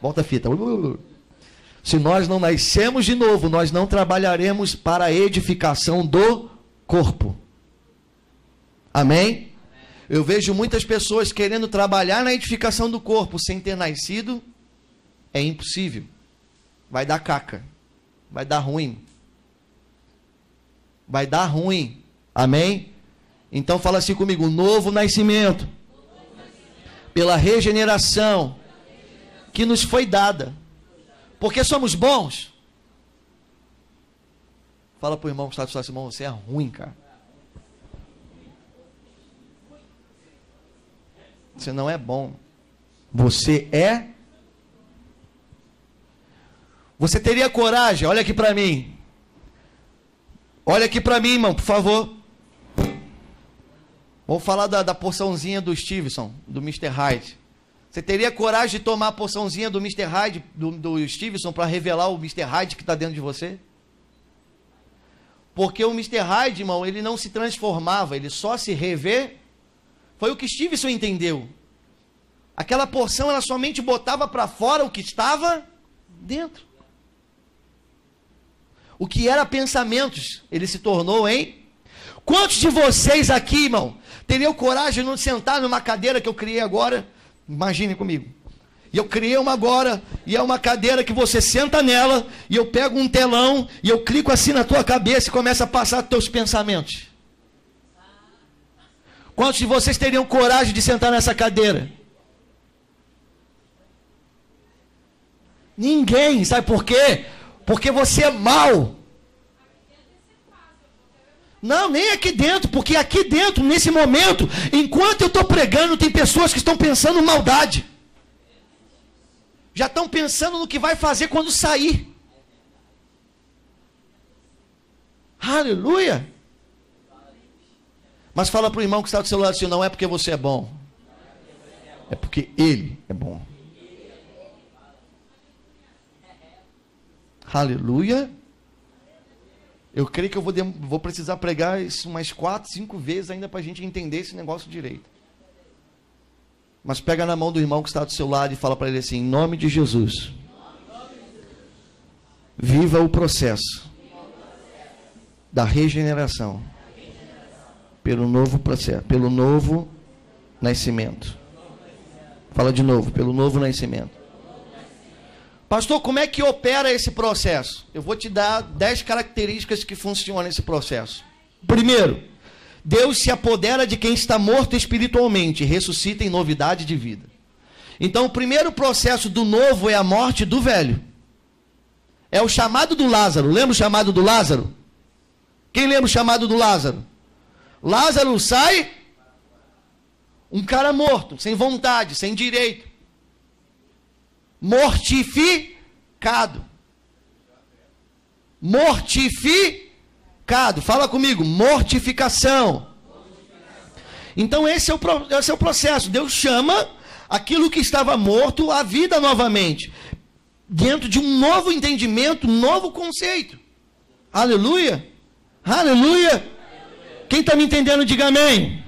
Volta a fita. Se nós não nascemos de novo, nós não trabalharemos para a edificação do corpo. Amém? Eu vejo muitas pessoas querendo trabalhar na edificação do corpo sem ter nascido. É impossível. Vai dar caca. Vai dar ruim. Vai dar ruim. Amém? Então fala assim comigo, novo nascimento, pela regeneração que nos foi dada. Porque somos bons? Fala para o irmão que está do seu irmão, você é ruim, cara. Você não é bom. Você é. Você teria coragem? Olha aqui para mim. Olha aqui para mim, irmão, por favor. Vamos falar da porçãozinha do Stevenson, do Mr. Hyde. Você teria coragem de tomar a porçãozinha do Mr. Hyde, do Stevenson, para revelar o Mr. Hyde que está dentro de você? Porque o Mr. Hyde, irmão, ele não se transformava, ele só se revê. Foi o que Stevenson entendeu. Aquela porção, ela somente botava para fora o que estava dentro. O que era pensamentos, ele se tornou, hein? Quantos de vocês aqui, irmão, teriam coragem de não sentar numa cadeira que eu criei agora? Imagine comigo. E eu criei uma agora, e é uma cadeira que você senta nela, e eu pego um telão, e eu clico assim na tua cabeça e começa a passar teus pensamentos. Quantos de vocês teriam coragem de sentar nessa cadeira? Ninguém, sabe por quê? Porque você é mau. Não, nem aqui dentro, porque aqui dentro, nesse momento, enquanto eu estou pregando, tem pessoas que estão pensando maldade. Já estão pensando no que vai fazer quando sair. Aleluia. Mas fala para o irmão que está do seu lado assim, não é porque você é bom. É porque ele é bom. Aleluia. Eu creio que eu vou precisar pregar isso umas 4, 5 vezes ainda para a gente entender esse negócio direito. Mas pega na mão do irmão que está do seu lado e fala para ele assim, em nome de Jesus, viva o processo da regeneração pelo novo processo, pelo novo nascimento. Fala de novo, pelo novo nascimento. Pastor, como é que opera esse processo? Eu vou te dar 10 características que funcionam nesse processo. Primeiro, Deus se apodera de quem está morto espiritualmente e ressuscita em novidade de vida. Então, o primeiro processo do novo é a morte do velho. É o chamado do Lázaro. Lembra o chamado do Lázaro? Quem lembra o chamado do Lázaro? Lázaro sai, um cara morto, sem vontade, sem direito. Mortificado. Mortificado. Fala comigo, mortificação. Então esse é o processo. Deus chama aquilo que estava morto à vida novamente. Dentro de um novo entendimento, um novo conceito. Aleluia. Aleluia. Quem está me entendendo, diga amém.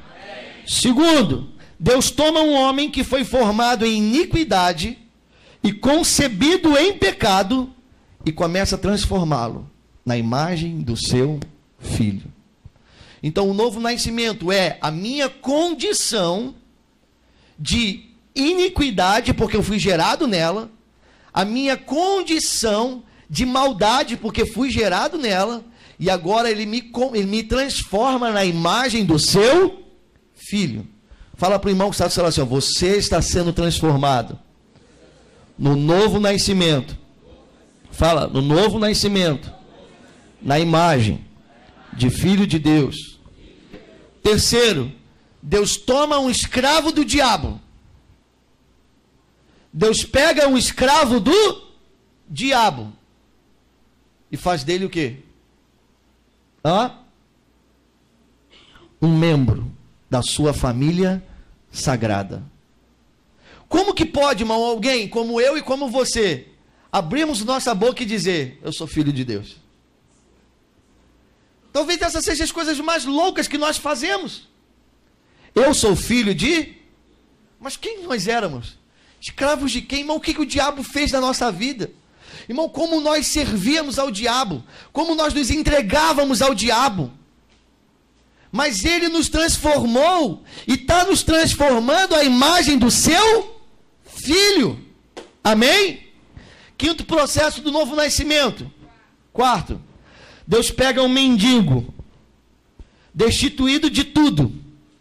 Segundo, Deus toma um homem que foi formado em iniquidade e concebido em pecado e começa a transformá-lo na imagem do seu filho. Então o novo nascimento é a minha condição de iniquidade, porque eu fui gerado nela, a minha condição de maldade, porque fui gerado nela, e agora ele me transforma na imagem do seu filho. Fala para o irmão que está do seu lado assim, você está sendo transformado no novo nascimento. Fala, no novo nascimento, na imagem de filho de Deus. Terceiro, Deus toma um escravo do diabo. Deus pega um escravo do diabo e faz dele o quê? Um membro da sua família sagrada. Como que pode, irmão, alguém como eu e como você, abrirmos nossa boca e dizer, eu sou filho de Deus? Talvez essas sejam as coisas mais loucas que nós fazemos. Eu sou filho de... Mas quem nós éramos? Escravos de quem? Irmão, o que o diabo fez na nossa vida? Irmão, como nós servíamos ao diabo, como nós nos entregávamos ao diabo. Mas ele nos transformou e está nos transformando à imagem do seu filho. Amém? Quinto processo do novo nascimento. Quarto, Deus pega um mendigo. destituído de tudo,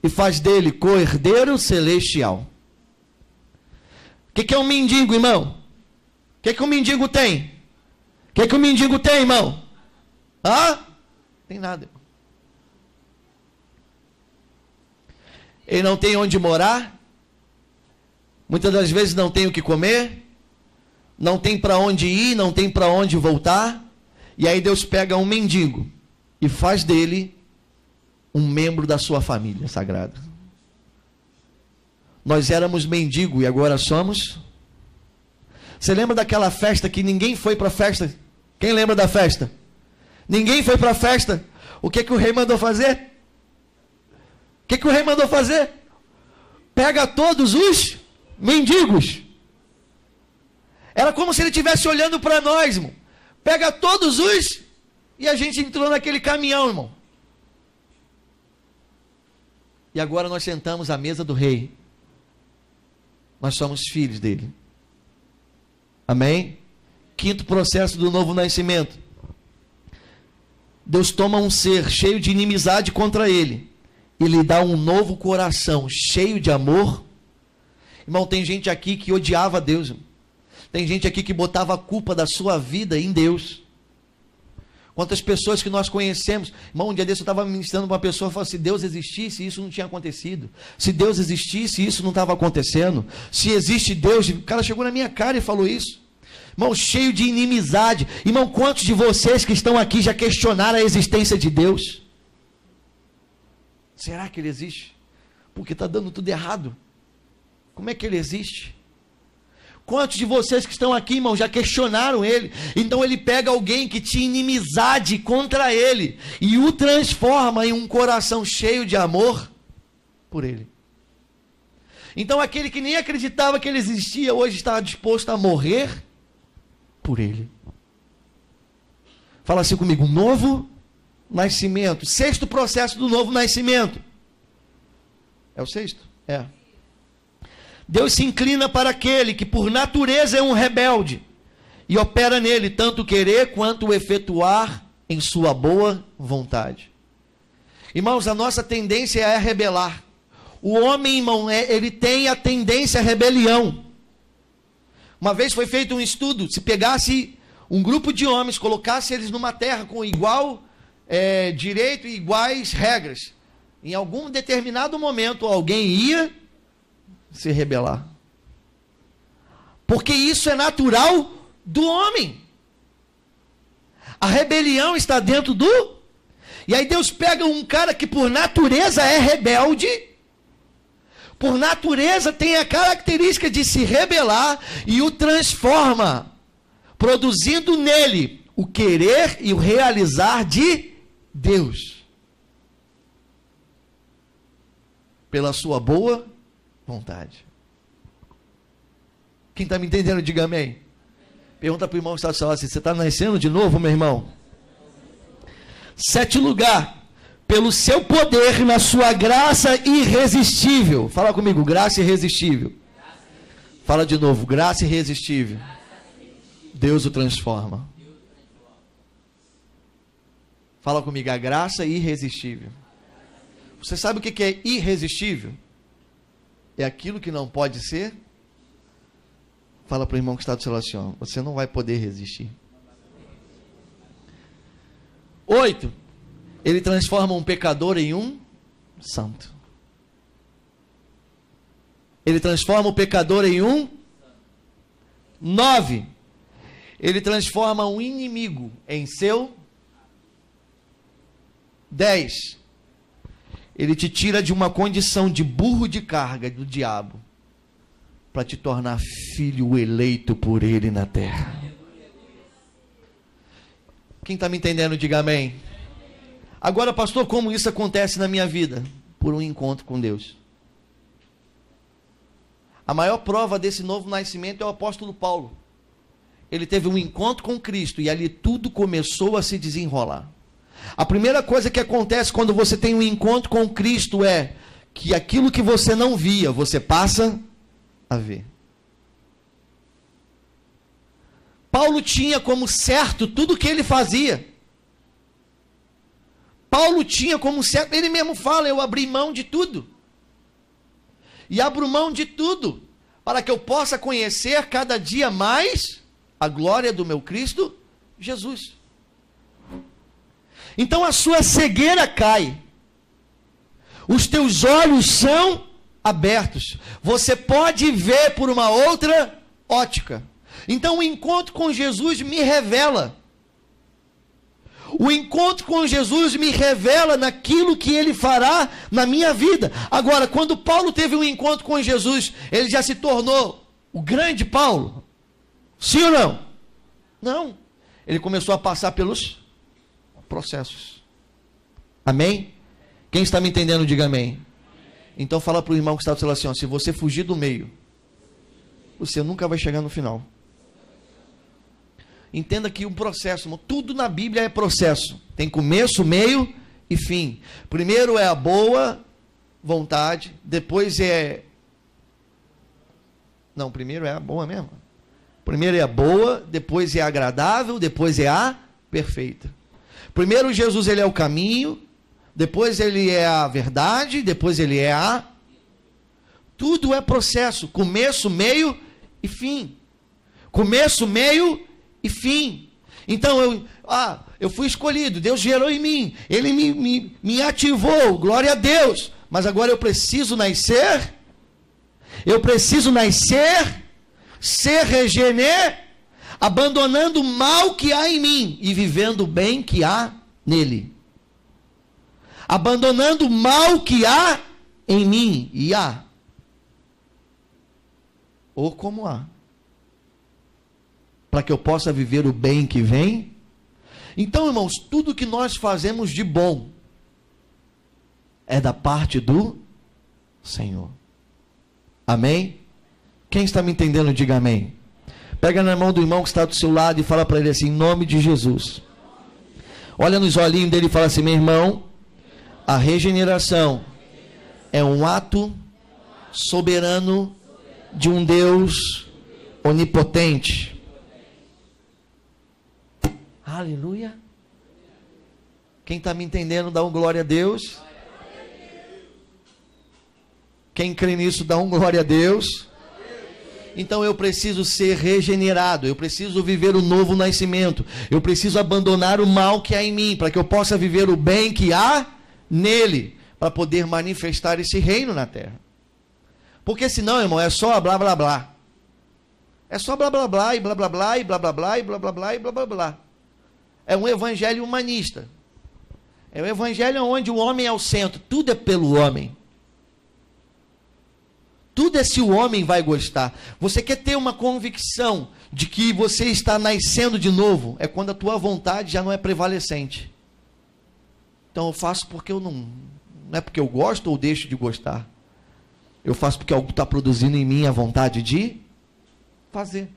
e faz dele co-herdeiro celestial. O que é um mendigo, irmão? O que um mendigo tem? O que um mendigo tem, irmão? Tem nada, irmão. Ele não tem onde morar, muitas das vezes não tem o que comer, não tem para onde ir, não tem para onde voltar, e aí Deus pega um mendigo e faz dele um membro da sua família sagrada. Nós éramos mendigo e agora somos. Você lembra daquela festa que ninguém foi para a festa? Quem lembra da festa? Ninguém foi para a festa. O que o rei mandou fazer? O que o rei mandou fazer? Pega todos os mendigos. Era como se ele estivesse olhando para nós, irmão. Pega todos os... E a gente entrou naquele caminhão, irmão. E agora nós sentamos à mesa do rei. Nós somos filhos dele. Amém? Quinto processo do novo nascimento. Deus toma um ser cheio de inimizade contra ele e lhe dá um novo coração cheio de amor. Irmão, tem gente aqui que odiava Deus. Irmão. Tem gente aqui que botava a culpa da sua vida em Deus. Quantas pessoas que nós conhecemos. Irmão, um dia desse eu estava ministrando para uma pessoa e falou: se Deus existisse, isso não tinha acontecido. Se Deus existisse, isso não estava acontecendo. Se existe Deus, o cara chegou na minha cara e falou isso. Irmão, cheio de inimizade. Irmão, quantos de vocês que estão aqui já questionaram a existência de Deus? Será que ele existe? Porque está dando tudo errado. Como é que ele existe? Quantos de vocês que estão aqui, irmão, já questionaram ele? Então ele pega alguém que tinha inimizade contra ele e o transforma em um coração cheio de amor por ele. Então aquele que nem acreditava que ele existia, hoje está disposto a morrer por ele. Fala assim comigo: novo nascimento. Sexto processo do novo nascimento. É o sexto? É. Deus se inclina para aquele que por natureza é um rebelde e opera nele tanto o querer quanto o efetuar em sua boa vontade. Irmãos, a nossa tendência é rebelar. O homem, irmão, ele tem a tendência à rebelião. Uma vez foi feito um estudo: se pegasse um grupo de homens, colocasse eles numa terra com igual direito e iguais regras, em algum determinado momento alguém ia se rebelar. Porque isso é natural do homem. A rebelião está dentro do... E aí Deus pega um cara que por natureza é rebelde, por natureza tem a característica de se rebelar, e o transforma, produzindo nele o querer e o realizar de Deus, pela sua boa vontade. Quem está me entendendo, diga amém. Pergunta para o irmão que está falando assim: você está nascendo de novo, meu irmão? Sétimo lugar, pelo seu poder na sua graça irresistível. Fala comigo: graça irresistível. Fala de novo: graça irresistível. Deus o transforma. Fala comigo: a graça irresistível. Você sabe o que é irresistível? É aquilo que não pode ser. Fala para o irmão que está do seu lado assim: ó, você não vai poder resistir. 8. Ele transforma um pecador em um santo. Ele transforma o pecador em um. 9. Ele transforma um inimigo em seu. 10. Ele te tira de uma condição de burro de carga do diabo para te tornar filho eleito por ele na terra. Quem está me entendendo, diga amém. Agora, pastor, como isso acontece na minha vida? Por um encontro com Deus. A maior prova desse novo nascimento é o apóstolo Paulo. Ele teve um encontro com Cristo e ali tudo começou a se desenrolar. A primeira coisa que acontece quando você tem um encontro com Cristo é que aquilo que você não via, você passa a ver. Paulo tinha como certo tudo o que ele fazia. Paulo tinha como certo, ele mesmo fala, eu abri mão de tudo. E abro mão de tudo, para que eu possa conhecer cada dia mais a glória do meu Cristo Jesus. Então a sua cegueira cai. Os teus olhos são abertos. Você pode ver por uma outra ótica. Então o encontro com Jesus me revela. O encontro com Jesus me revela naquilo que ele fará na minha vida. Agora, quando Paulo teve um encontro com Jesus, ele já se tornou o grande Paulo? Sim ou não? Não. Ele começou a passar pelos processos. Amém? Quem está me entendendo, diga amém. Então fala para o irmão que está do seu lado assim, ó, se você fugir do meio, você nunca vai chegar no final. Entenda que um processo, irmão, tudo na Bíblia é processo. Tem começo, meio e fim. Primeiro é a boa vontade, depois é... Não, primeiro é a boa mesmo. Primeiro é a boa, depois é a agradável, depois é a perfeita. Primeiro Jesus, ele é o caminho, depois ele é a verdade, depois ele é a... Tudo é processo, começo, meio e fim. Começo, meio e fim. Então eu fui escolhido, Deus gerou em mim, ele me ativou, glória a Deus. Mas agora eu preciso nascer, ser regenerado, abandonando o mal que há em mim e vivendo o bem que há nele. Abandonando o mal que há em mim, e há, ou como há, para que eu possa viver o bem que vem. Então, irmãos, tudo que nós fazemos de bom é da parte do Senhor. Amém? Quem está me entendendo, diga amém. Pega na mão do irmão que está do seu lado e fala para ele assim, em nome de Jesus. Olha nos olhinhos dele e fala assim, meu irmão, a regeneração é um ato soberano de um Deus onipotente. Aleluia. Quem está me entendendo, dá um glória a Deus. Quem crê nisso, dá um glória a Deus. Então eu preciso ser regenerado, eu preciso viver o novo nascimento, eu preciso abandonar o mal que há em mim, para que eu possa viver o bem que há nele, para poder manifestar esse reino na terra. Porque senão, irmão, é só blá blá blá. É só blá blá blá e blá blá blá e blá blá blá e blá blá blá e blá blá blá. É um evangelho humanista. É um evangelho onde o homem é o centro, tudo é pelo homem. Tudo é se o homem vai gostar. Você quer ter uma convicção de que você está nascendo de novo, é quando a tua vontade já não é prevalecente. Então eu faço porque eu não é porque eu gosto ou deixo de gostar. Eu faço porque algo está produzindo em mim a vontade de fazer.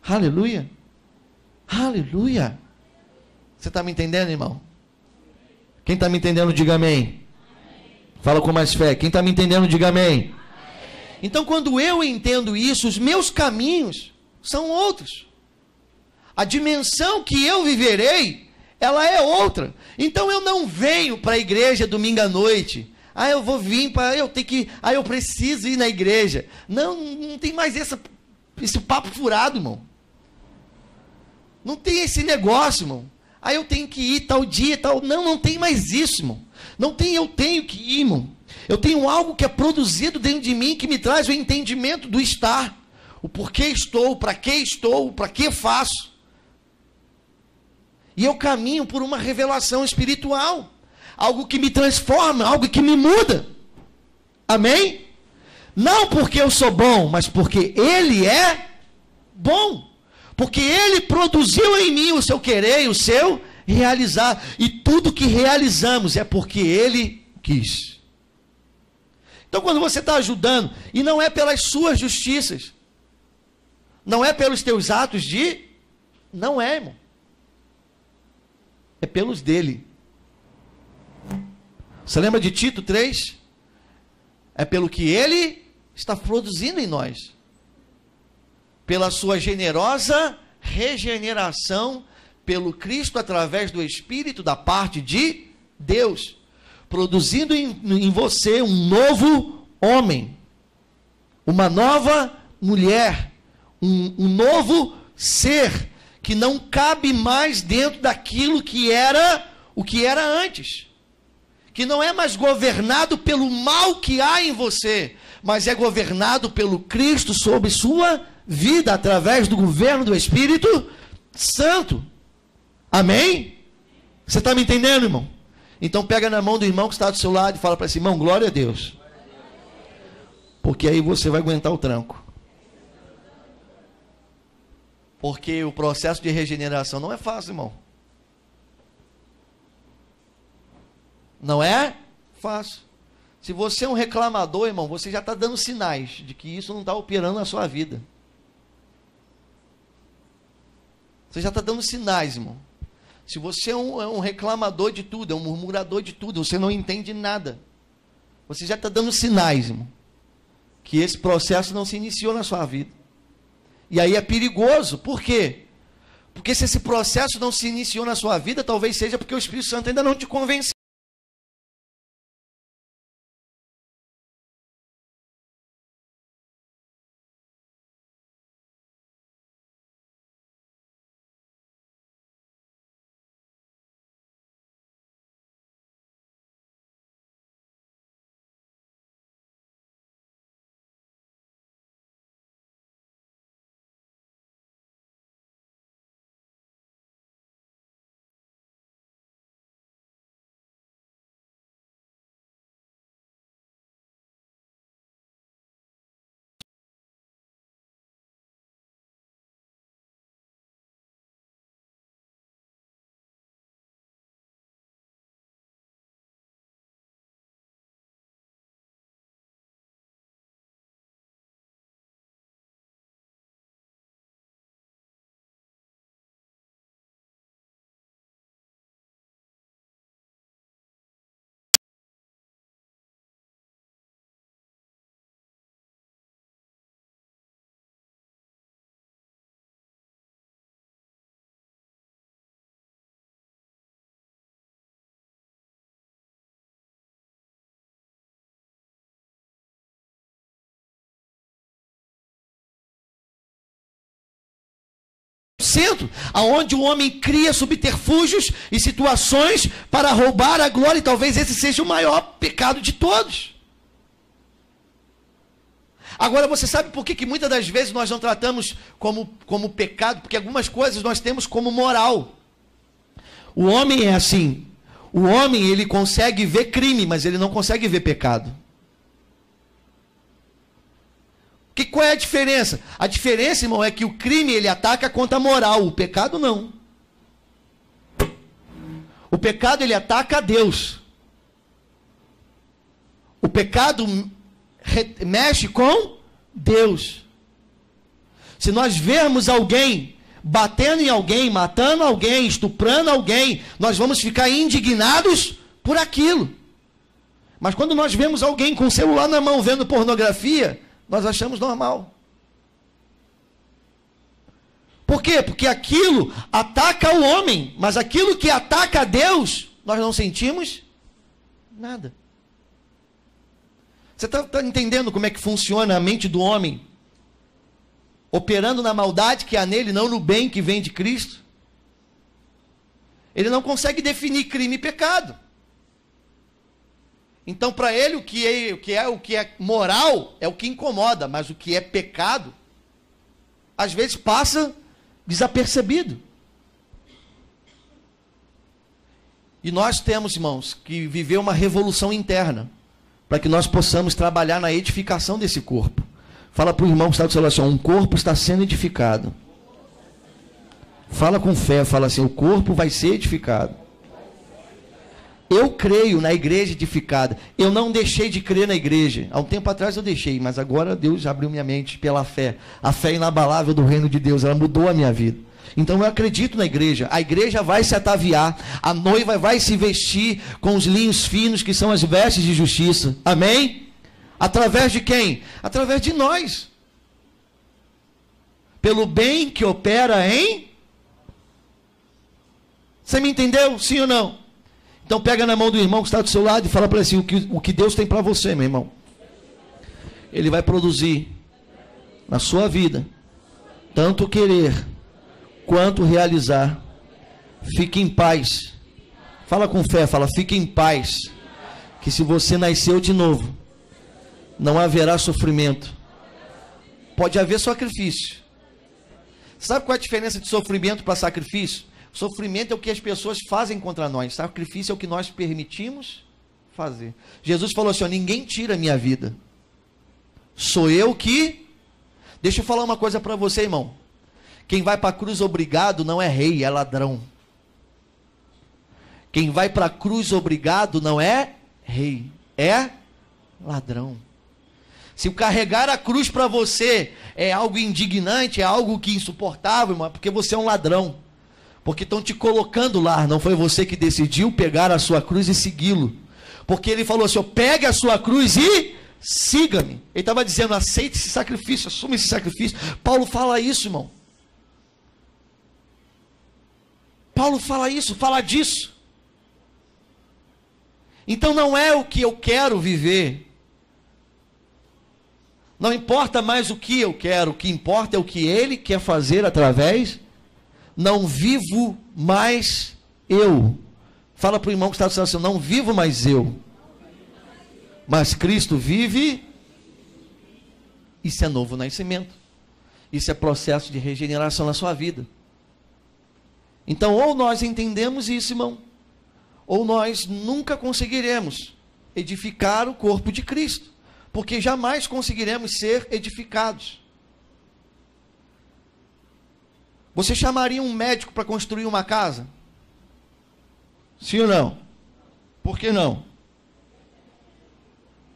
Aleluia. Aleluia. Você está me entendendo, irmão? Quem está me entendendo, diga amém. Fala com mais fé. Quem está me entendendo, diga amém. Então, quando eu entendo isso, os meus caminhos são outros. A dimensão que eu viverei, ela é outra. Então, eu não venho para a igreja domingo à noite. Eu vou vir para... eu preciso ir na igreja. Não tem mais esse papo furado, irmão. Não tem esse negócio, irmão. Eu tenho que ir tal dia, tal... Não tem mais isso, irmão. Não tem eu tenho que ir, irmão. Eu tenho algo que é produzido dentro de mim que me traz o entendimento do estar. O porquê estou, para que faço. E eu caminho por uma revelação espiritual. Algo que me transforma, algo que me muda. Amém? Não porque eu sou bom, mas porque Ele é bom. Porque Ele produziu em mim o seu querer e o seu realizar. E tudo que realizamos é porque Ele quis. Então, quando você está ajudando, e não é pelas suas justiças, não é pelos teus atos de... Não é, irmão. É pelos dele. Você lembra de Tito 3? É pelo que ele está produzindo em nós. Pela sua generosa regeneração, pelo Cristo através do Espírito da parte de Deus, produzindo em você um novo homem, uma nova mulher, um novo ser, que não cabe mais dentro daquilo que era o que era antes, que não é mais governado pelo mal que há em você, mas é governado pelo Cristo sobre sua vida, através do governo do Espírito Santo. Amém? Você está me entendendo, irmão? Então pega na mão do irmão que está do seu lado e fala para esse irmão, glória a Deus. Porque aí você vai aguentar o tranco. Porque o processo de regeneração não é fácil, irmão. Não é fácil. Se você é um reclamador, irmão, você já está dando sinais de que isso não está operando na sua vida. Você já está dando sinais, irmão. Se você é um reclamador de tudo, é um murmurador de tudo, você não entende nada. Você já está dando sinais, irmão, que esse processo não se iniciou na sua vida. E aí é perigoso. Por quê? Porque se esse processo não se iniciou na sua vida, talvez seja porque o Espírito Santo ainda não te convenceu. Aonde o homem cria subterfúgios e situações para roubar a glória, e talvez esse seja o maior pecado de todos. Agora, você sabe por que muitas das vezes nós não tratamos como pecado? Porque algumas coisas nós temos como moral. O homem é assim. O homem, ele consegue ver crime, mas ele não consegue ver pecado. Qual é a diferença? A diferença, irmão, é que o crime ele ataca contra a moral, o pecado não. O pecado ele ataca a Deus. O pecado mexe com Deus. Se nós vermos alguém batendo em alguém, matando alguém, estuprando alguém, nós vamos ficar indignados por aquilo. Mas quando nós vemos alguém com o celular na mão vendo pornografia, nós achamos normal. Por quê? Porque aquilo ataca o homem, mas aquilo que ataca a Deus, nós não sentimos nada. Você está entendendo como é que funciona a mente do homem? Operando na maldade que há nele, não no bem que vem de Cristo. Ele não consegue definir crime e pecado. Então, para ele, o que é moral é o que incomoda, mas o que é pecado, às vezes passa desapercebido. E nós temos, irmãos, que viver uma revolução interna, para que nós possamos trabalhar na edificação desse corpo. Fala para o irmão que está do seu lado assim, um corpo está sendo edificado. Fala com fé, fala assim, o corpo vai ser edificado. Eu creio na igreja edificada. Eu não deixei de crer na igreja. Há um tempo atrás eu deixei, mas agora Deus abriu minha mente pela fé. A fé inabalável do reino de Deus, ela mudou a minha vida. Então eu acredito na igreja. A igreja vai se ataviar. A noiva vai se vestir com os linhos finos que são as vestes de justiça. Amém? Através de quem? Através de nós. Pelo bem que opera em... Você me entendeu? Sim ou não? Então pega na mão do irmão que está do seu lado e fala para ele assim, o que Deus tem para você, meu irmão. Ele vai produzir na sua vida, tanto querer quanto realizar. Fique em paz. Fala com fé, fala, fique em paz. Que se você nasceu de novo, não haverá sofrimento. Pode haver sacrifício. Sabe qual é a diferença de sofrimento para sacrifício? Sofrimento é o que as pessoas fazem contra nós. Sacrifício é o que nós permitimos fazer. Jesus falou assim, ó, ninguém tira a minha vida. Sou eu que... Deixa eu falar uma coisa para você, irmão. Quem vai para a cruz obrigado não é rei, é ladrão. Quem vai para a cruz obrigado não é rei, é ladrão. Se o carregar a cruz para você é algo indignante, é algo que insuportável, irmão, é porque você é um ladrão. Porque estão te colocando lá, não foi você que decidiu pegar a sua cruz e segui-lo. Porque ele falou assim, ó, pegue a sua cruz e siga-me. Ele estava dizendo, aceite esse sacrifício, assuma esse sacrifício. Paulo fala isso, irmão. Paulo fala isso, fala disso. Então não é o que eu quero viver. Não importa mais o que eu quero, o que importa é o que ele quer fazer através. Não vivo mais eu. Fala para o irmão que está dizendo assim, não vivo mais eu. Mas Cristo vive. Isso é novo nascimento. Isso é processo de regeneração na sua vida. Então, ou nós entendemos isso, irmão, ou nós nunca conseguiremos edificar o corpo de Cristo, porque jamais conseguiremos ser edificados. Você chamaria um médico para construir uma casa? Sim ou não? Por que não?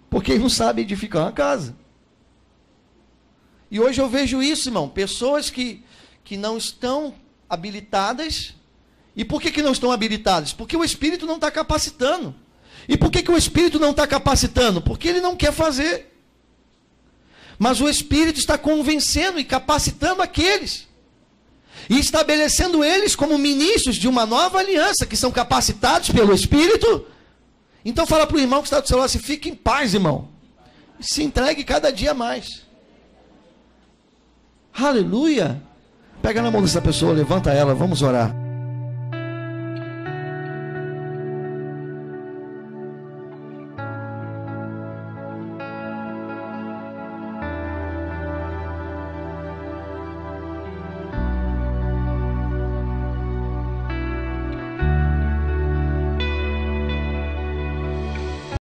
Porque ele não sabe edificar uma casa. E hoje eu vejo isso, irmão, pessoas que não estão habilitadas. E por que não estão habilitadas? Porque o Espírito não está capacitando. E por que o Espírito não está capacitando? Porque ele não quer fazer. Mas o Espírito está convencendo e capacitando aqueles. E estabelecendo eles como ministros de uma nova aliança, que são capacitados pelo Espírito. Então fala para o irmão que está do seu lado assim, fique em paz, irmão. E se entregue cada dia mais. Aleluia. Pega na mão dessa pessoa, levanta ela, vamos orar.